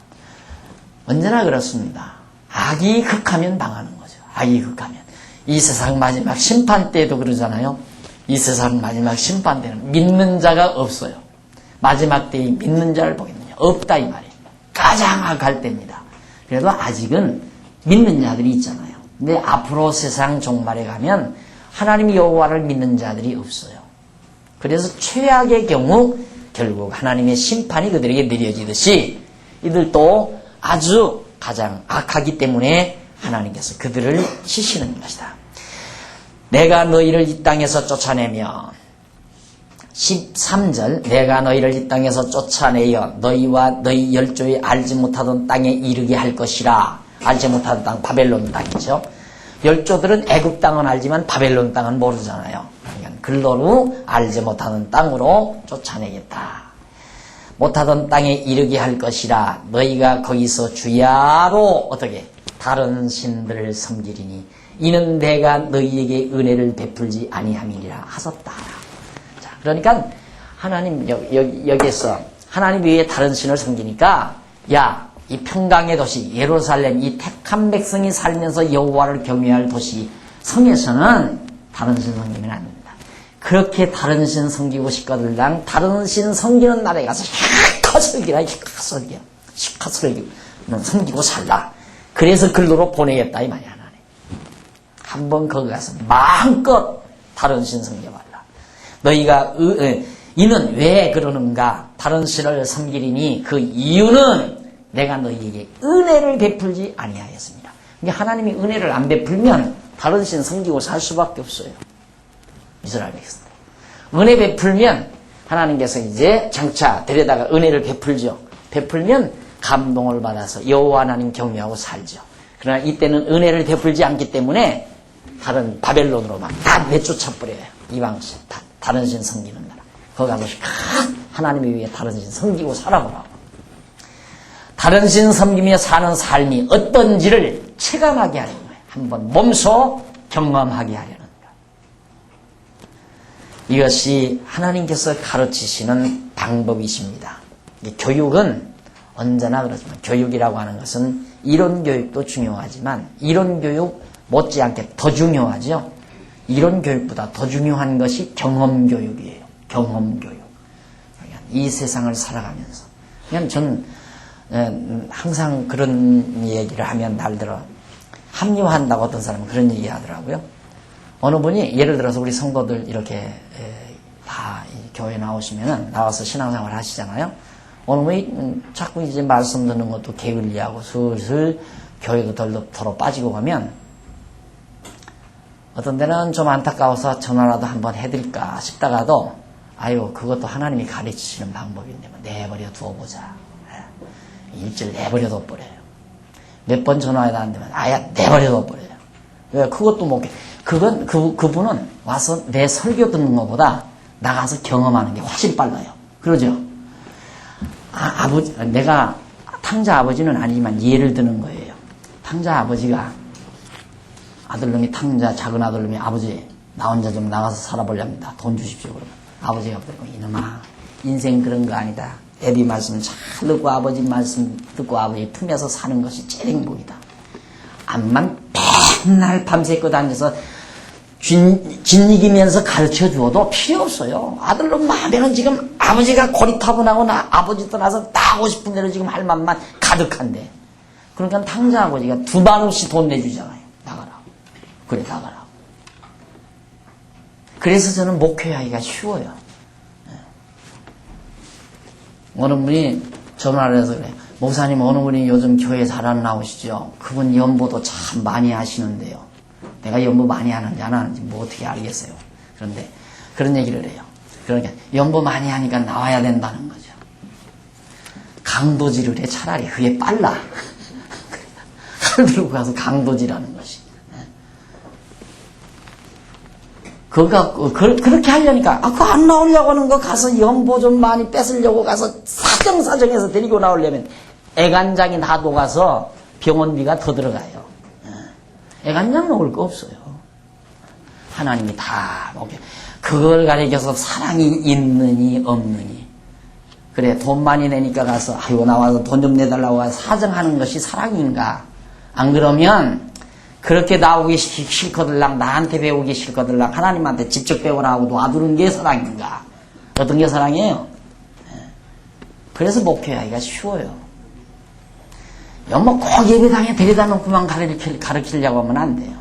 언제나 그렇습니다. 악이 극하면 당하는 거죠. 악이 극하면. 이 세상 마지막 심판 때도 그러잖아요. 이 세상 마지막 심판 때는 믿는 자가 없어요. 마지막 때에 믿는 자를 보겠느냐. 없다 이 말이에요. 가장 악할 때입니다. 그래도 아직은 믿는 자들이 있잖아요. 근데 앞으로 세상 종말에 가면 하나님 여호와를 믿는 자들이 없어요. 그래서 최악의 경우 결국 하나님의 심판이 그들에게 내려지듯이 이들도 아주 가장 악하기 때문에 하나님께서 그들을 치시는 것이다. 내가 너희를 이 땅에서 쫓아내며 13절 내가 너희를 이 땅에서 쫓아내어 너희와 너희 열조에 알지 못하던 땅에 이르게 할 것이라. 알지 못하던 땅 바벨론 땅이죠. 열조들은 애굽 땅은 알지만 바벨론 땅은 모르잖아요. 그러니까 글로로 알지 못하는 땅으로 쫓아내겠다. 못하던 땅에 이르게 할 것이라. 너희가 거기서 주야로 어떻게 다른 신들을 섬기리니 이는 내가 너희에게 은혜를 베풀지 아니함이니라 하셨다. 자, 그러니까 하나님 여기에서 하나님 위에 다른 신을 섬기니까 야, 이 평강의 도시 예루살렘 이 택한 백성이 살면서 여호와를 경외할 도시 성에서는 다른 신 섬기면 안 됩니다. 그렇게 다른 신 섬기고 싶거들랑 다른 신 섬기는 날에 가서 시커 설기라 시커 설기 섬기고 살라. 그래서 글로로 보내겠다 이 말이야. 하나님 한번 거기 가서 마음껏 다른 신 섬겨봐라. 너희가 이는 왜 그러는가? 다른 신을 섬기리니 그 이유는 내가 너희에게 은혜를 베풀지 아니하였습니다. 그러니까 하나님이 은혜를 안 베풀면 다른 신 섬기고 살 수밖에 없어요. 이스라엘 백성들. 은혜 베풀면 하나님께서 이제 장차 데려다가 은혜를 베풀죠. 베풀면 감동을 받아서 여호와 하나님 경외하고 살죠. 그러나 이때는 은혜를 베풀지 않기 때문에 다른 바벨론으로 막 다 내쫓아 버려요. 이방신 다른 신 섬기는 나라. 거기 가서 하나님의 위에 다른 신 섬기고 살아보라고. 다른 신 섬기며 사는 삶이 어떤지를 체감하게 하는 거예요. 한번 몸소 경험하게 하려는 거예요. 이것이 하나님께서 가르치시는 방법이십니다. 교육은 언제나 그렇지만 교육이라고 하는 것은 이론 교육도 중요하지만 이론 교육 못지않게 더 중요하죠. 이론 교육보다 더 중요한 것이 경험 교육이에요. 경험 교육. 이 세상을 살아가면서. 그냥 저는 항상 그런 얘기를 하면 날들어 합리화한다고 어떤 사람은 그런 얘기 하더라고요. 어느 분이 예를 들어서 우리 성도들 이렇게 다 교회 나오시면은 나와서 신앙생활 하시잖아요. 어느 분이 자꾸 이제 말씀 듣는 것도 게을리하고 슬슬 교회도 덜 빠지고 가면 어떤 데는 좀 안타까워서 전화라도 한번 해드릴까 싶다가도 아유 그것도 하나님이 가르치시는 방법인데 뭐 내버려 두어보자. 일주일 내버려 둬버려요. 몇 번 전화해도 안 되면 아예 내버려 둬버려요. 왜 그것도 못 그건 그분은 와서 내 설교 듣는 것보다 나가서 경험하는 게 훨씬 빨라요. 그러죠? 아버지 내가 탕자 아버지는 아니지만 예를 드는 거예요. 탕자 아버지가 아들놈이 탕자, 작은 아들놈이 아버지 나 혼자 좀 나가서 살아보렵니다. 돈 주십시오. 그러면 아버지가 그러고 이놈아 인생 그런 거 아니다. 애비 말씀 잘 듣고 아버지 말씀 듣고 아버지 품에서 사는 것이 제일 행복이다. 암만 맨날 밤새껏 앉아서 뒷이기면서 가르쳐 주어도 필요 없어요. 아들놈 마음에는 지금 아버지가 고리타분하고 아버지 떠나서 나가고 싶은 대로 지금 할 맘만 가득한데 그러니까 탕자 아버지가 2만 원씩 돈 내주잖아요. 나가라고. 그래 나가라고. 그래서 저는 목회하기가 쉬워요. 어느 분이 전화를 해서 그래. 목사님 어느 분이 요즘 교회 잘 안 나오시죠? 그분 연보도 참 많이 하시는데요. 내가 연보 많이 하는지 안 하는지 뭐 어떻게 알겠어요. 그런데 그런 얘기를 해요. 그러니까 연보 많이 하니까 나와야 된다는 거죠. 강도질을 해. 차라리 그게 빨라. 칼 들고 가서 강도질하는 것이. 그렇게 하려니까, 그거 안 나오려고 하는 거 가서 연보 좀 많이 뺏으려고 가서 사정사정해서 데리고 나오려면 애간장이 다 녹아서 병원비가 더 들어가요. 애간장 먹을 거 없어요. 하나님이 다 먹게. 그걸 가리켜서 사랑이 있느니 없느니. 그래 돈 많이 내니까 가서 아이고 나와서 돈 좀 내달라고 사정하는 것이 사랑인가. 안 그러면 그렇게 나오기 싫거들랑 나한테 배우기 싫거들랑 하나님한테 직접 배우라 하고 놔두는 게 사랑인가. 어떤 게 사랑이에요? 그래서 목회하기가 쉬워요. 꼭 예배당에 데려다 놓고만 가르치려고 하면 안 돼요.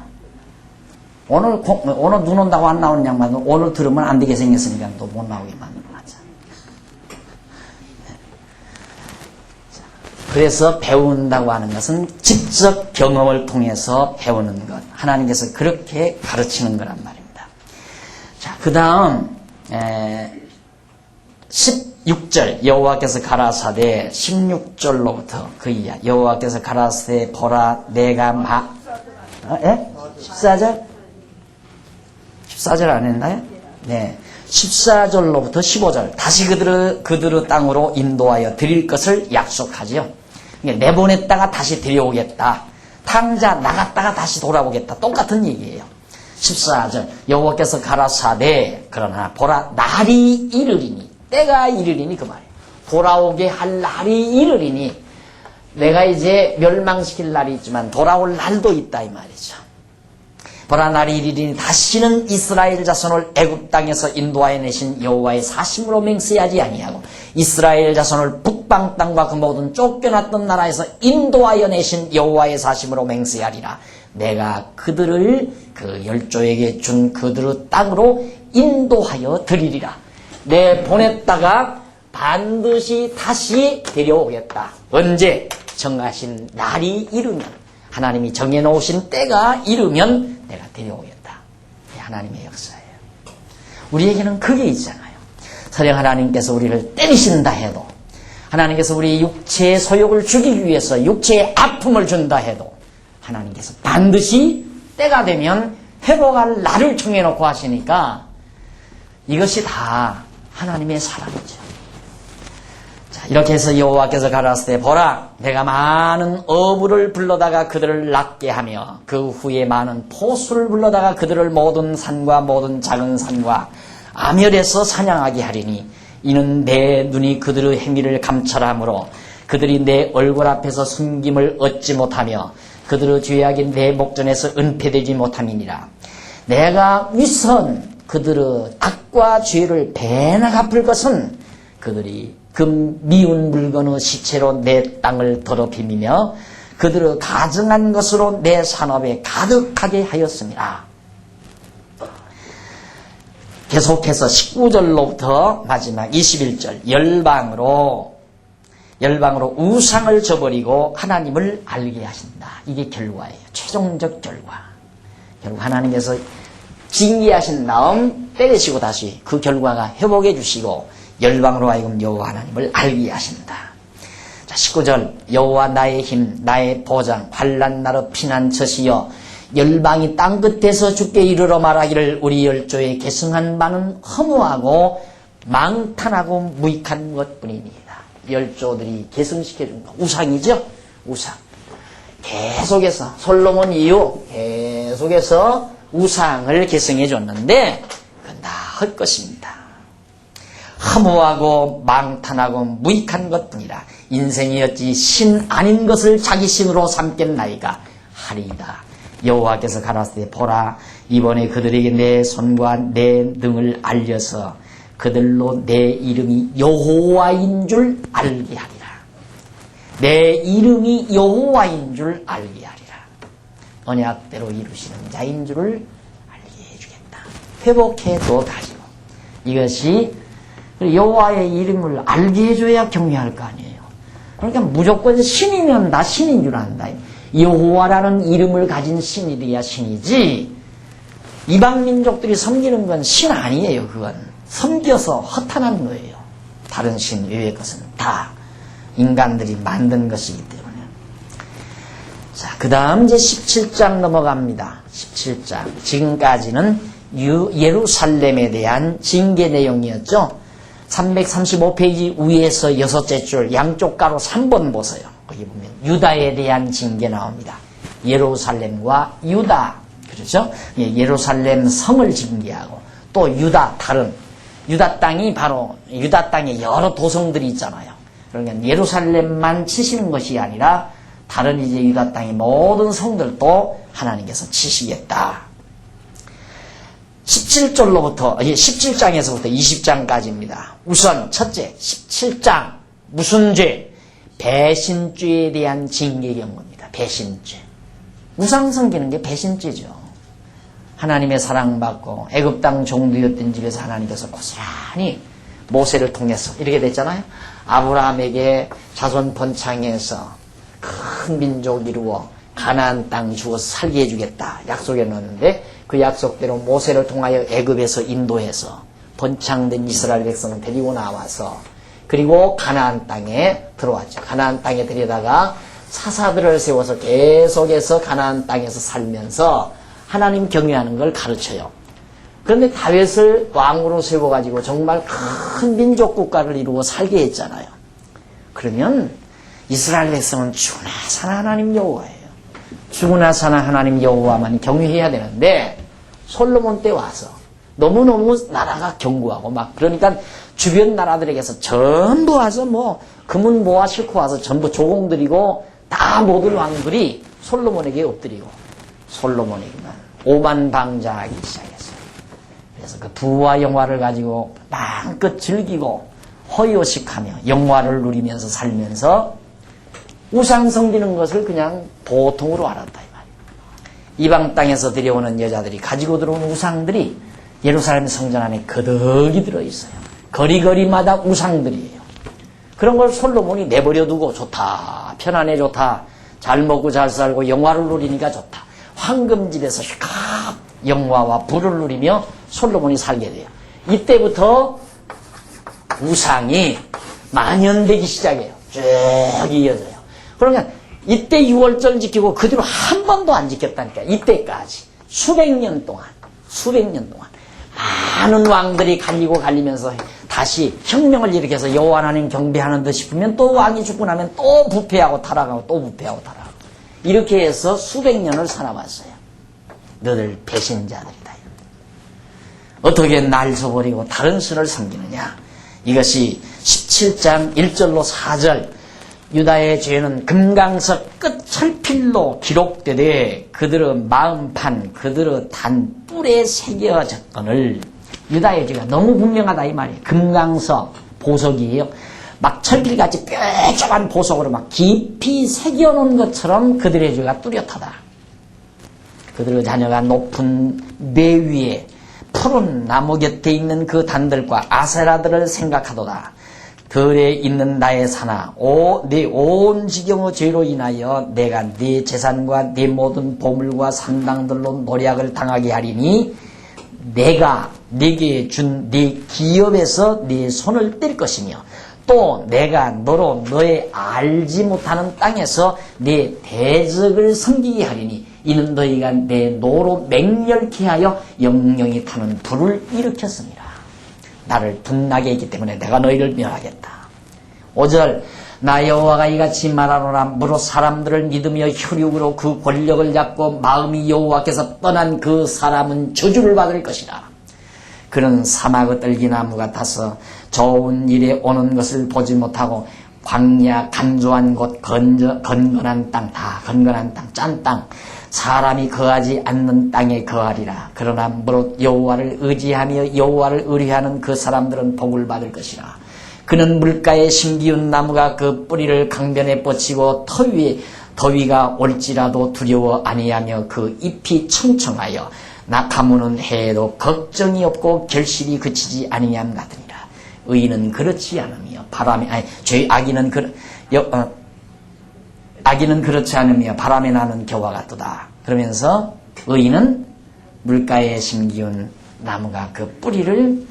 오늘 눈 온다고 안 나오는 양반도 오늘 들으면 안 되게 생겼으니까 또 못 나오게 만들어놨잖아. 그래서 배운다고 하는 것은 직접 경험을 통해서 배우는 것. 하나님께서 그렇게 가르치는 거란 말입니다. 자, 그 다음 16절 여호와께서 가라사대 16절로부터 그 이하 여호와께서 가라사대 보라 내가 14절? 14절 안 했나요? 네. 14절로부터 15절 다시 그들의 땅으로 인도하여 드릴 것을 약속하지요. 내보냈다가 다시 데려오겠다. 탕자 나갔다가 다시 돌아오겠다. 똑같은 얘기예요. 14절 여호와께서 가라사대 그러나 보라 날이 이르리니 때가 이르리니 그 말이에요. 돌아오게 할 날이 이르리니 내가 이제 멸망시킬 날이 있지만 돌아올 날도 있다 이 말이죠. 보라 날이 이르리니 다시는 이스라엘 자손을 애굽 땅에서 인도하여 내신 여호와의 사심으로 맹세하지 아니하고 이스라엘 자손을 북방 땅과 그 모든 쫓겨났던 나라에서 인도하여 내신 여호와의 사심으로 맹세하리라. 내가 그들을 그 열조에게 준 그들의 땅으로 인도하여 드리리라. 내 보냈다가 반드시 다시 데려오겠다. 언제? 정하신 날이 이르면, 하나님이 정해놓으신 때가 이르면 내가 데려오겠다. 하나님의 역사예요. 우리에게는 그게 있잖아요. 설령 하나님께서 우리를 때리신다 해도, 하나님께서 우리 육체의 소욕을 죽이기 위해서 육체의 아픔을 준다 해도 하나님께서 반드시 때가 되면 회복할 날을 정해놓고 하시니까 이것이 다 하나님의 사랑이죠. 자, 이렇게 해서 여호와께서 가라사대 보라 내가 많은 어부를 불러다가 그들을 낫게 하며 그 후에 많은 포수를 불러다가 그들을 모든 산과 모든 작은 산과 아멸에서 사냥하게 하리니 이는 내 눈이 그들의 행위를 감찰하므로 그들이 내 얼굴 앞에서 숨김을 얻지 못하며 그들의 죄악이 내 목전에서 은폐되지 못함이니라. 내가 위선 그들의 악과 죄를 배나 갚을 것은 그들이 그 미운 물건의 시체로 내 땅을 더럽히며 그들의 가증한 것으로 내 산업에 가득하게 하였습니다. 계속해서 19절로부터 마지막 21절 열방으로 우상을 저버리고 하나님을 알게 하신다. 이게 결과예요. 최종적 결과. 결국 하나님께서 징계하신 다음 때리시고 다시 그 결과가 회복해 주시고 열방으로 하여금 여호와 하나님을 알게 하신다. 자, 19절 여호와 나의 힘 나의 보장 환난 나로 피난처시여 열방이 땅끝에서 주께 이르러 말하기를 우리 열조에 계승한 바는 허무하고 망탄하고 무익한 것뿐입니다. 열조들이 계승시켜준 거 우상이죠. 우상. 계속해서 솔로몬 이후 계속해서 우상을 계승해 줬는데 그건 다 헛것입니다. 허무하고 망탄하고 무익한 것뿐이라 인생이 어찌 신 아닌 것을 자기 신으로 삼겠나이까 하리이다. 여호와께서 가라사대 보라 이번에 그들에게 내 손과 내 능을 알려서 그들로 내 이름이 여호와인 줄 알게 하리라. 내 이름이 여호와인 줄 알게 하리라. 언약대로 이루시는 자인 줄을 알게 해주겠다. 회복해도 다시고 이것이 여호와의 이름을 알게 해줘야 경외할 거 아니에요. 그러니까 무조건 신이면 다 신인 줄 안다. 여호와라는 이름을 가진 신이 돼야 신이지 이방 민족들이 섬기는 건 신 아니에요. 그건 섬겨서 허탄한 거예요. 다른 신 외의 것은 다 인간들이 만든 것이기 때문에. 자, 그 다음 이제 17장 넘어갑니다. 17장. 지금까지는 예루살렘에 대한 징계 내용이었죠. 335페이지 위에서 6째 줄 양쪽 가로 3번 보세요. 거기 보면 유다에 대한 징계 나옵니다. 예루살렘과 유다, 그렇죠? 예루살렘 성을 징계하고 또 유다 다른 유다 땅이 바로 유다 땅에 여러 도성들이 있잖아요. 그러니까 예루살렘만 치시는 것이 아니라 다른 이제 유다 땅의 모든 성들도 하나님께서 치시겠다. 17절로부터 17장에서부터 20장까지입니다. 우선 첫째 17장 무슨 죄? 배신죄에 대한 징계 경고입니다. 배신죄. 우상 섬기는 게 배신죄죠. 하나님의 사랑받고 애굽 땅 종되었던 집에서 하나님께서 고스란히 모세를 통해서 이렇게 됐잖아요. 아브라함에게 자손 번창해서 큰 민족 이루어 가나안 땅 주어서 살게 해주겠다 약속해 놓았는데 그 약속대로 모세를 통하여 애굽에서 인도해서 번창된 이스라엘 백성을 데리고 나와서 그리고 가나안 땅에 들어왔죠. 가나안 땅에 들여다가 사사들을 세워서 계속해서 가나안 땅에서 살면서 하나님 경외하는 걸 가르쳐요. 그런데 다윗을 왕으로 세워가지고 정말 큰 민족 국가를 이루고 살게 했잖아요. 그러면 이스라엘 백성은 죽으나 사나 하나님 여호와예요. 죽으나 사나 하나님 여호와만 경외해야 되는데 솔로몬 때 와서 너무너무 나라가 견고하고 막 그러니까 주변 나라들에게서 전부 와서 뭐 금은 모아 싣고 와서 전부 조공들이고 다 모든 왕들이 솔로몬에게 엎드리고 솔로몬에게만 오만방자하기 시작했어요. 그래서 그 부와 영화를 가지고 마음껏 즐기고 허위호식하며 영화를 누리면서 살면서 우상 섬기는 것을 그냥 보통으로 알았다 이 말이에요. 이방 땅에서 들여오는 여자들이 가지고 들어온 우상들이 예루살렘 성전 안에 거덕이 들어있어요. 거리거리마다 우상들이에요. 그런 걸 솔로몬이 내버려두고 좋다, 편안해 좋다, 잘 먹고 잘 살고 영화를 누리니까 좋다. 황금집에서 휘값 영화와 부를 누리며 솔로몬이 살게 돼요. 이때부터 우상이 만연되기 시작해요. 쭉 이어져요. 그러면 이때 6월절 지키고 그 뒤로 한 번도 안 지켰다니까. 이때까지 수백 년 동안 많은 왕들이 갈리면서 다시 혁명을 일으켜서 여호와 하나님 경배하는 듯 싶으면 또 왕이 죽고 나면 또 부패하고 타락하고 또 부패하고 타락하고 이렇게 해서 수백 년을 살아왔어요. 너들 배신자들이다. 어떻게 날 저버리고 다른 신을 섬기느냐. 이것이 17장 1절로 4절 유다의 죄는 금강석 끝철필로 기록되되 그들의 마음판 그들의 단뿔에 새겨졌거늘. 유다의 죄가 너무 분명하다 이 말이에요. 금강석 보석이에요. 막 철필같이 뾰족한 보석으로 막 깊이 새겨놓은 것처럼 그들의 죄가 뚜렷하다. 그들의 자녀가 높은 배 위에 푸른 나무 곁에 있는 그 단들과 아세라들을 생각하도다. 들에 있는 나의 사나 내 온 지경의 죄로 인하여 내가 네 재산과 네 모든 보물과 산당들로 노략을 당하게 하리니 내가 네게 준 네 기업에서 네 손을 뗄 것이며 또 내가 너로 너의 알지 못하는 땅에서 네 대적을 섬기게 하리니 이는 너희가 내 노로 맹렬케 하여 영영이 타는 불을 일으켰습니다. 나를 분나게 했기 때문에 내가 너희를 멸하겠다. 5절 나 여호와가 이같이 말하노라. 무릇 사람들을 믿으며 혈육으로 그 권력을 잡고 마음이 여호와께서 떠난 그 사람은 저주를 받을 것이라. 그는 사막의 떨기나무 같아서 좋은 일에 오는 것을 보지 못하고 광야 간조한 곳 건건한 땅, 다 건건한 땅, 짠 땅, 사람이 거하지 않는 땅에 거하리라. 그러나 무릇 여호와를 의지하며 여호와를 의뢰하는 그 사람들은 복을 받을 것이라. 그는 물가에 심기운 나무가 그 뿌리를 강변에 뻗치고 더위가 올지라도 두려워 아니하며 그 잎이 청청하여 가무는 해에도 걱정이 없고 결실이 그치지 아니함 같으니라. 의인은 그렇지 않으며 악인은 그렇지 않으며 바람에 나는 겨와 같도다. 그러면서 의인은 물가에 심기운 나무가 그 뿌리를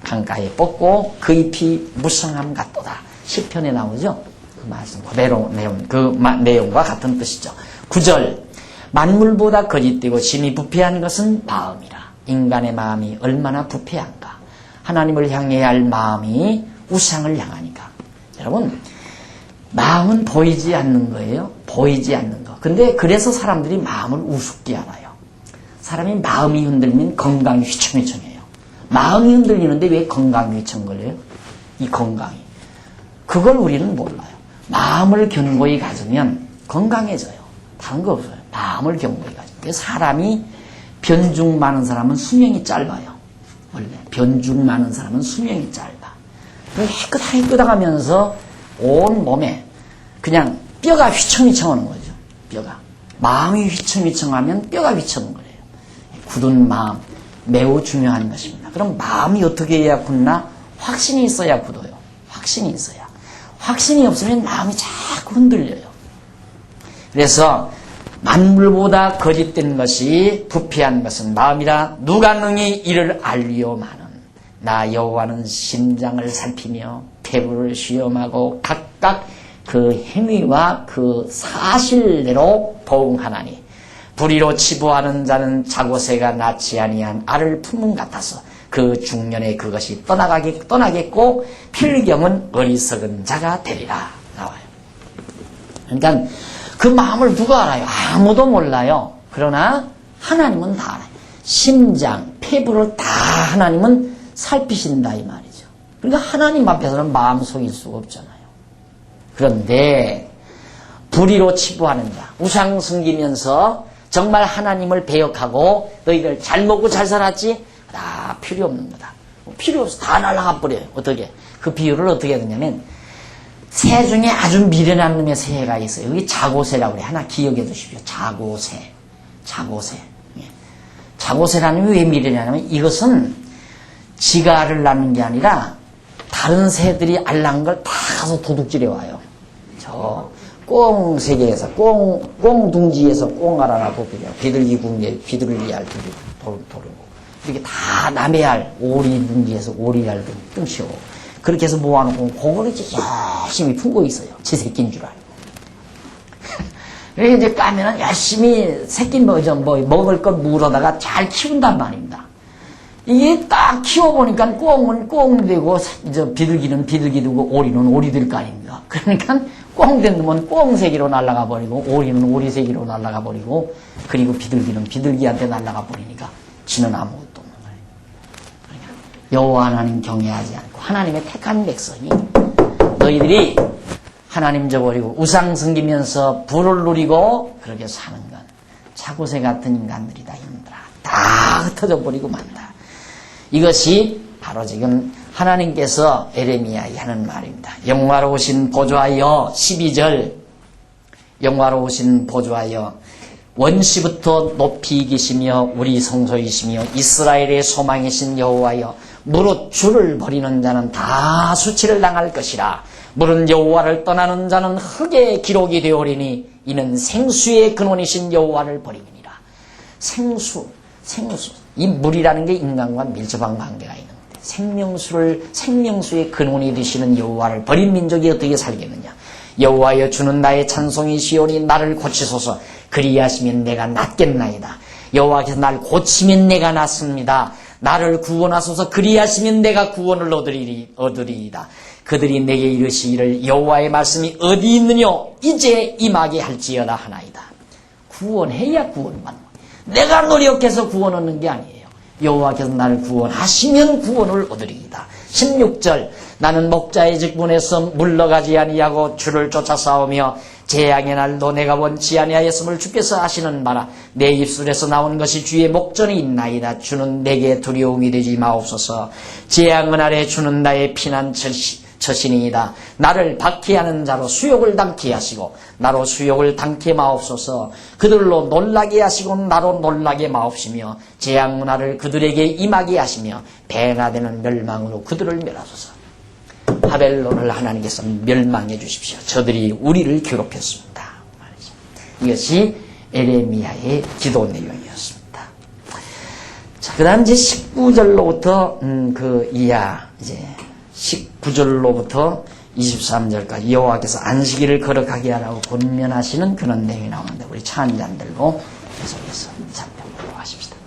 강가에 뻗고 그 잎이 무성함 같도다. 시편에 나오죠. 그 말씀 그대로 내용과 같은 뜻이죠. 9절 만물보다 거짓되고 심히 부패한 것은 마음이라. 인간의 마음이 얼마나 부패한가. 하나님을 향해야 할 마음이 우상을 향하니까. 여러분, 마음은 보이지 않는 거예요. 보이지 않는 거. 근데 그래서 사람들이 마음을 우습게 알아요. 사람이 마음이 흔들리면 건강이 휘청휘청해요. 마음이 흔들리는데 왜 건강이 휘청거려요? 이 건강이. 그걸 우리는 몰라요. 마음을 견고히 가지면 건강해져요. 다른 거 없어요. 마음을 견고히 가지면. 사람이 변죽 많은 사람은 수명이 짧아요. 원래 변죽 많은 사람은 수명이 짧아. 깨끗하면서 온 몸에 그냥 뼈가 휘청휘청하는 거죠. 뼈가. 마음이 휘청휘청하면 뼈가 휘청거려요. 굳은 마음 매우 중요한 것입니다. 그럼 마음이 어떻게 해야 굳나? 확신이 있어야 굳어요. 확신이 있어야. 확신이 없으면 마음이 자꾸 흔들려요. 그래서 만물보다 거짓된 것이 부패한 것은 마음이라. 누가 능히 이를 알리오마는. 나 여호와는 심장을 살피며 폐부를 시험하고 각각 그 행위와 그 사실대로 보응하나니. 불의로 치부하는 자는 자고새가 낳지 아니한 알을 품은 같아서 그 중년에 그것이 떠나겠고 필경은 어리석은 자가 되리라. 나와요. 그러니까 그 마음을 누가 알아요? 아무도 몰라요. 그러나 하나님은 다 알아요. 심장, 폐부를 다 하나님은 살피신다 이 말이죠. 그러니까 하나님 앞에서는 마음 속일 수가 없잖아요. 그런데 불의로 치부하는 자, 우상 섬기면서 정말 하나님을 배역하고 너희들 잘 먹고 잘 살았지? 다 필요 없는 거다. 필요 없어. 다 날아가 버려요. 어떻게? 그 비유를 어떻게 하느냐면 새 중에 아주 미련한 놈의 새가 있어요. 여기 자고새라고 그래. 하나 기억해 두십시오. 자고새. 예. 자고새라는 게 왜 미련하냐면 이것은 지가 알을 낳는 게 아니라 다른 새들이 알 낳은 걸 다 가서 도둑질해 와요. 저 꽁세계에서 꽁둥지에서 꽁알 하나 뽑히려. 비둘기 궁리에 비둘기 알 도르고 이렇게 다 남의 알 오리둥지에서 오리알도 뜸씌워. 그렇게 해서 모아놓고 그거를 이제 열심히 품고 있어요. 제 새끼인 줄 알고. 그래서 이제 까면은 열심히 새끼 먹을 것 물어다가 잘 키운단 말입니다. 이게 딱 키워보니까 꽁은 꽁되고 비둘기는 비둘기 되고 오리는 오리 될 거 아닙니까? 그러니까 꽁된 놈은 꽁새기로 날아가 버리고 오리는 오리새기로 날아가 버리고 그리고 비둘기는 비둘기한테 날아가 버리니까 지는 아무것도 없는 거예요. 그러니까 여호와 하나님 경외하지 않고 하나님의 택한 백성이 너희들이 하나님 저버리고 우상 섬기면서 부를 누리고 그렇게 사는 건 자고새 같은 인간들이다. 힘들어. 다 흩어져 버리고 만다. 이것이 바로 지금 하나님께서 에레미야에 하는 말입니다. 영화로우신 보좌하여 12절 영화로우신 보좌하여 원시부터 높이 계시며 우리 성소이시며 이스라엘의 소망이신 여호와여 무릇 주를 버리는 자는 다 수치를 당할 것이라. 무릇 여호와를 떠나는 자는 흙에 기록이 되오리니 이는 생수의 근원이신 여호와를 버림이니라. 생수 이 물이라는 게 인간과 밀접한 관계가 있는 건데 생명수의 근원이 되시는 여호와를 버린 민족이 어떻게 살겠느냐. 여호와여 주는 나의 찬송이시오니 나를 고치소서. 그리하시면 내가 낫겠나이다. 여호와께서 나를 고치면 내가 낫습니다. 나를 구원하소서. 그리하시면 내가 구원을 얻으리이다. 그들이 내게 이르시기를 여호와의 말씀이 어디 있느냐 이제 임하게 할지어다 하나이다. 구원해야 구원만. 내가 노력해서 구원 얻는 게 아니에요. 여호와께서 나를 구원하시면 구원을 얻으리이다. 16절 나는 목자의 직분에서 물러가지 아니하고 주를 쫓아 싸우며 재앙의 날도 내가 원치 아니하였음을 주께서 아시는 바라. 내 입술에서 나온 것이 주의 목전이 있나이다. 주는 내게 두려움이 되지 마옵소서. 재앙의 날에 주는 나의 피난 처신이다. 나를 박해하는 자로 수욕을 당케 하시고 나로 수욕을 당케 마옵소서. 그들로 놀라게 하시고 나로 놀라게 마옵시며 재앙 문화를 그들에게 임하게 하시며 배가 되는 멸망으로 그들을 멸하소서. 바벨론을 하나님께서 멸망해 주십시오. 저들이 우리를 괴롭혔습니다. 이것이 에레미야의 기도 내용이었습니다. 자, 그 다음 이제 19절로부터 이제 19절로부터 23절까지 여호와께서 안식일을 거룩하게 하라고 권면하시는 그런 내용이 나오는데 우리 찬양 들고 계속해서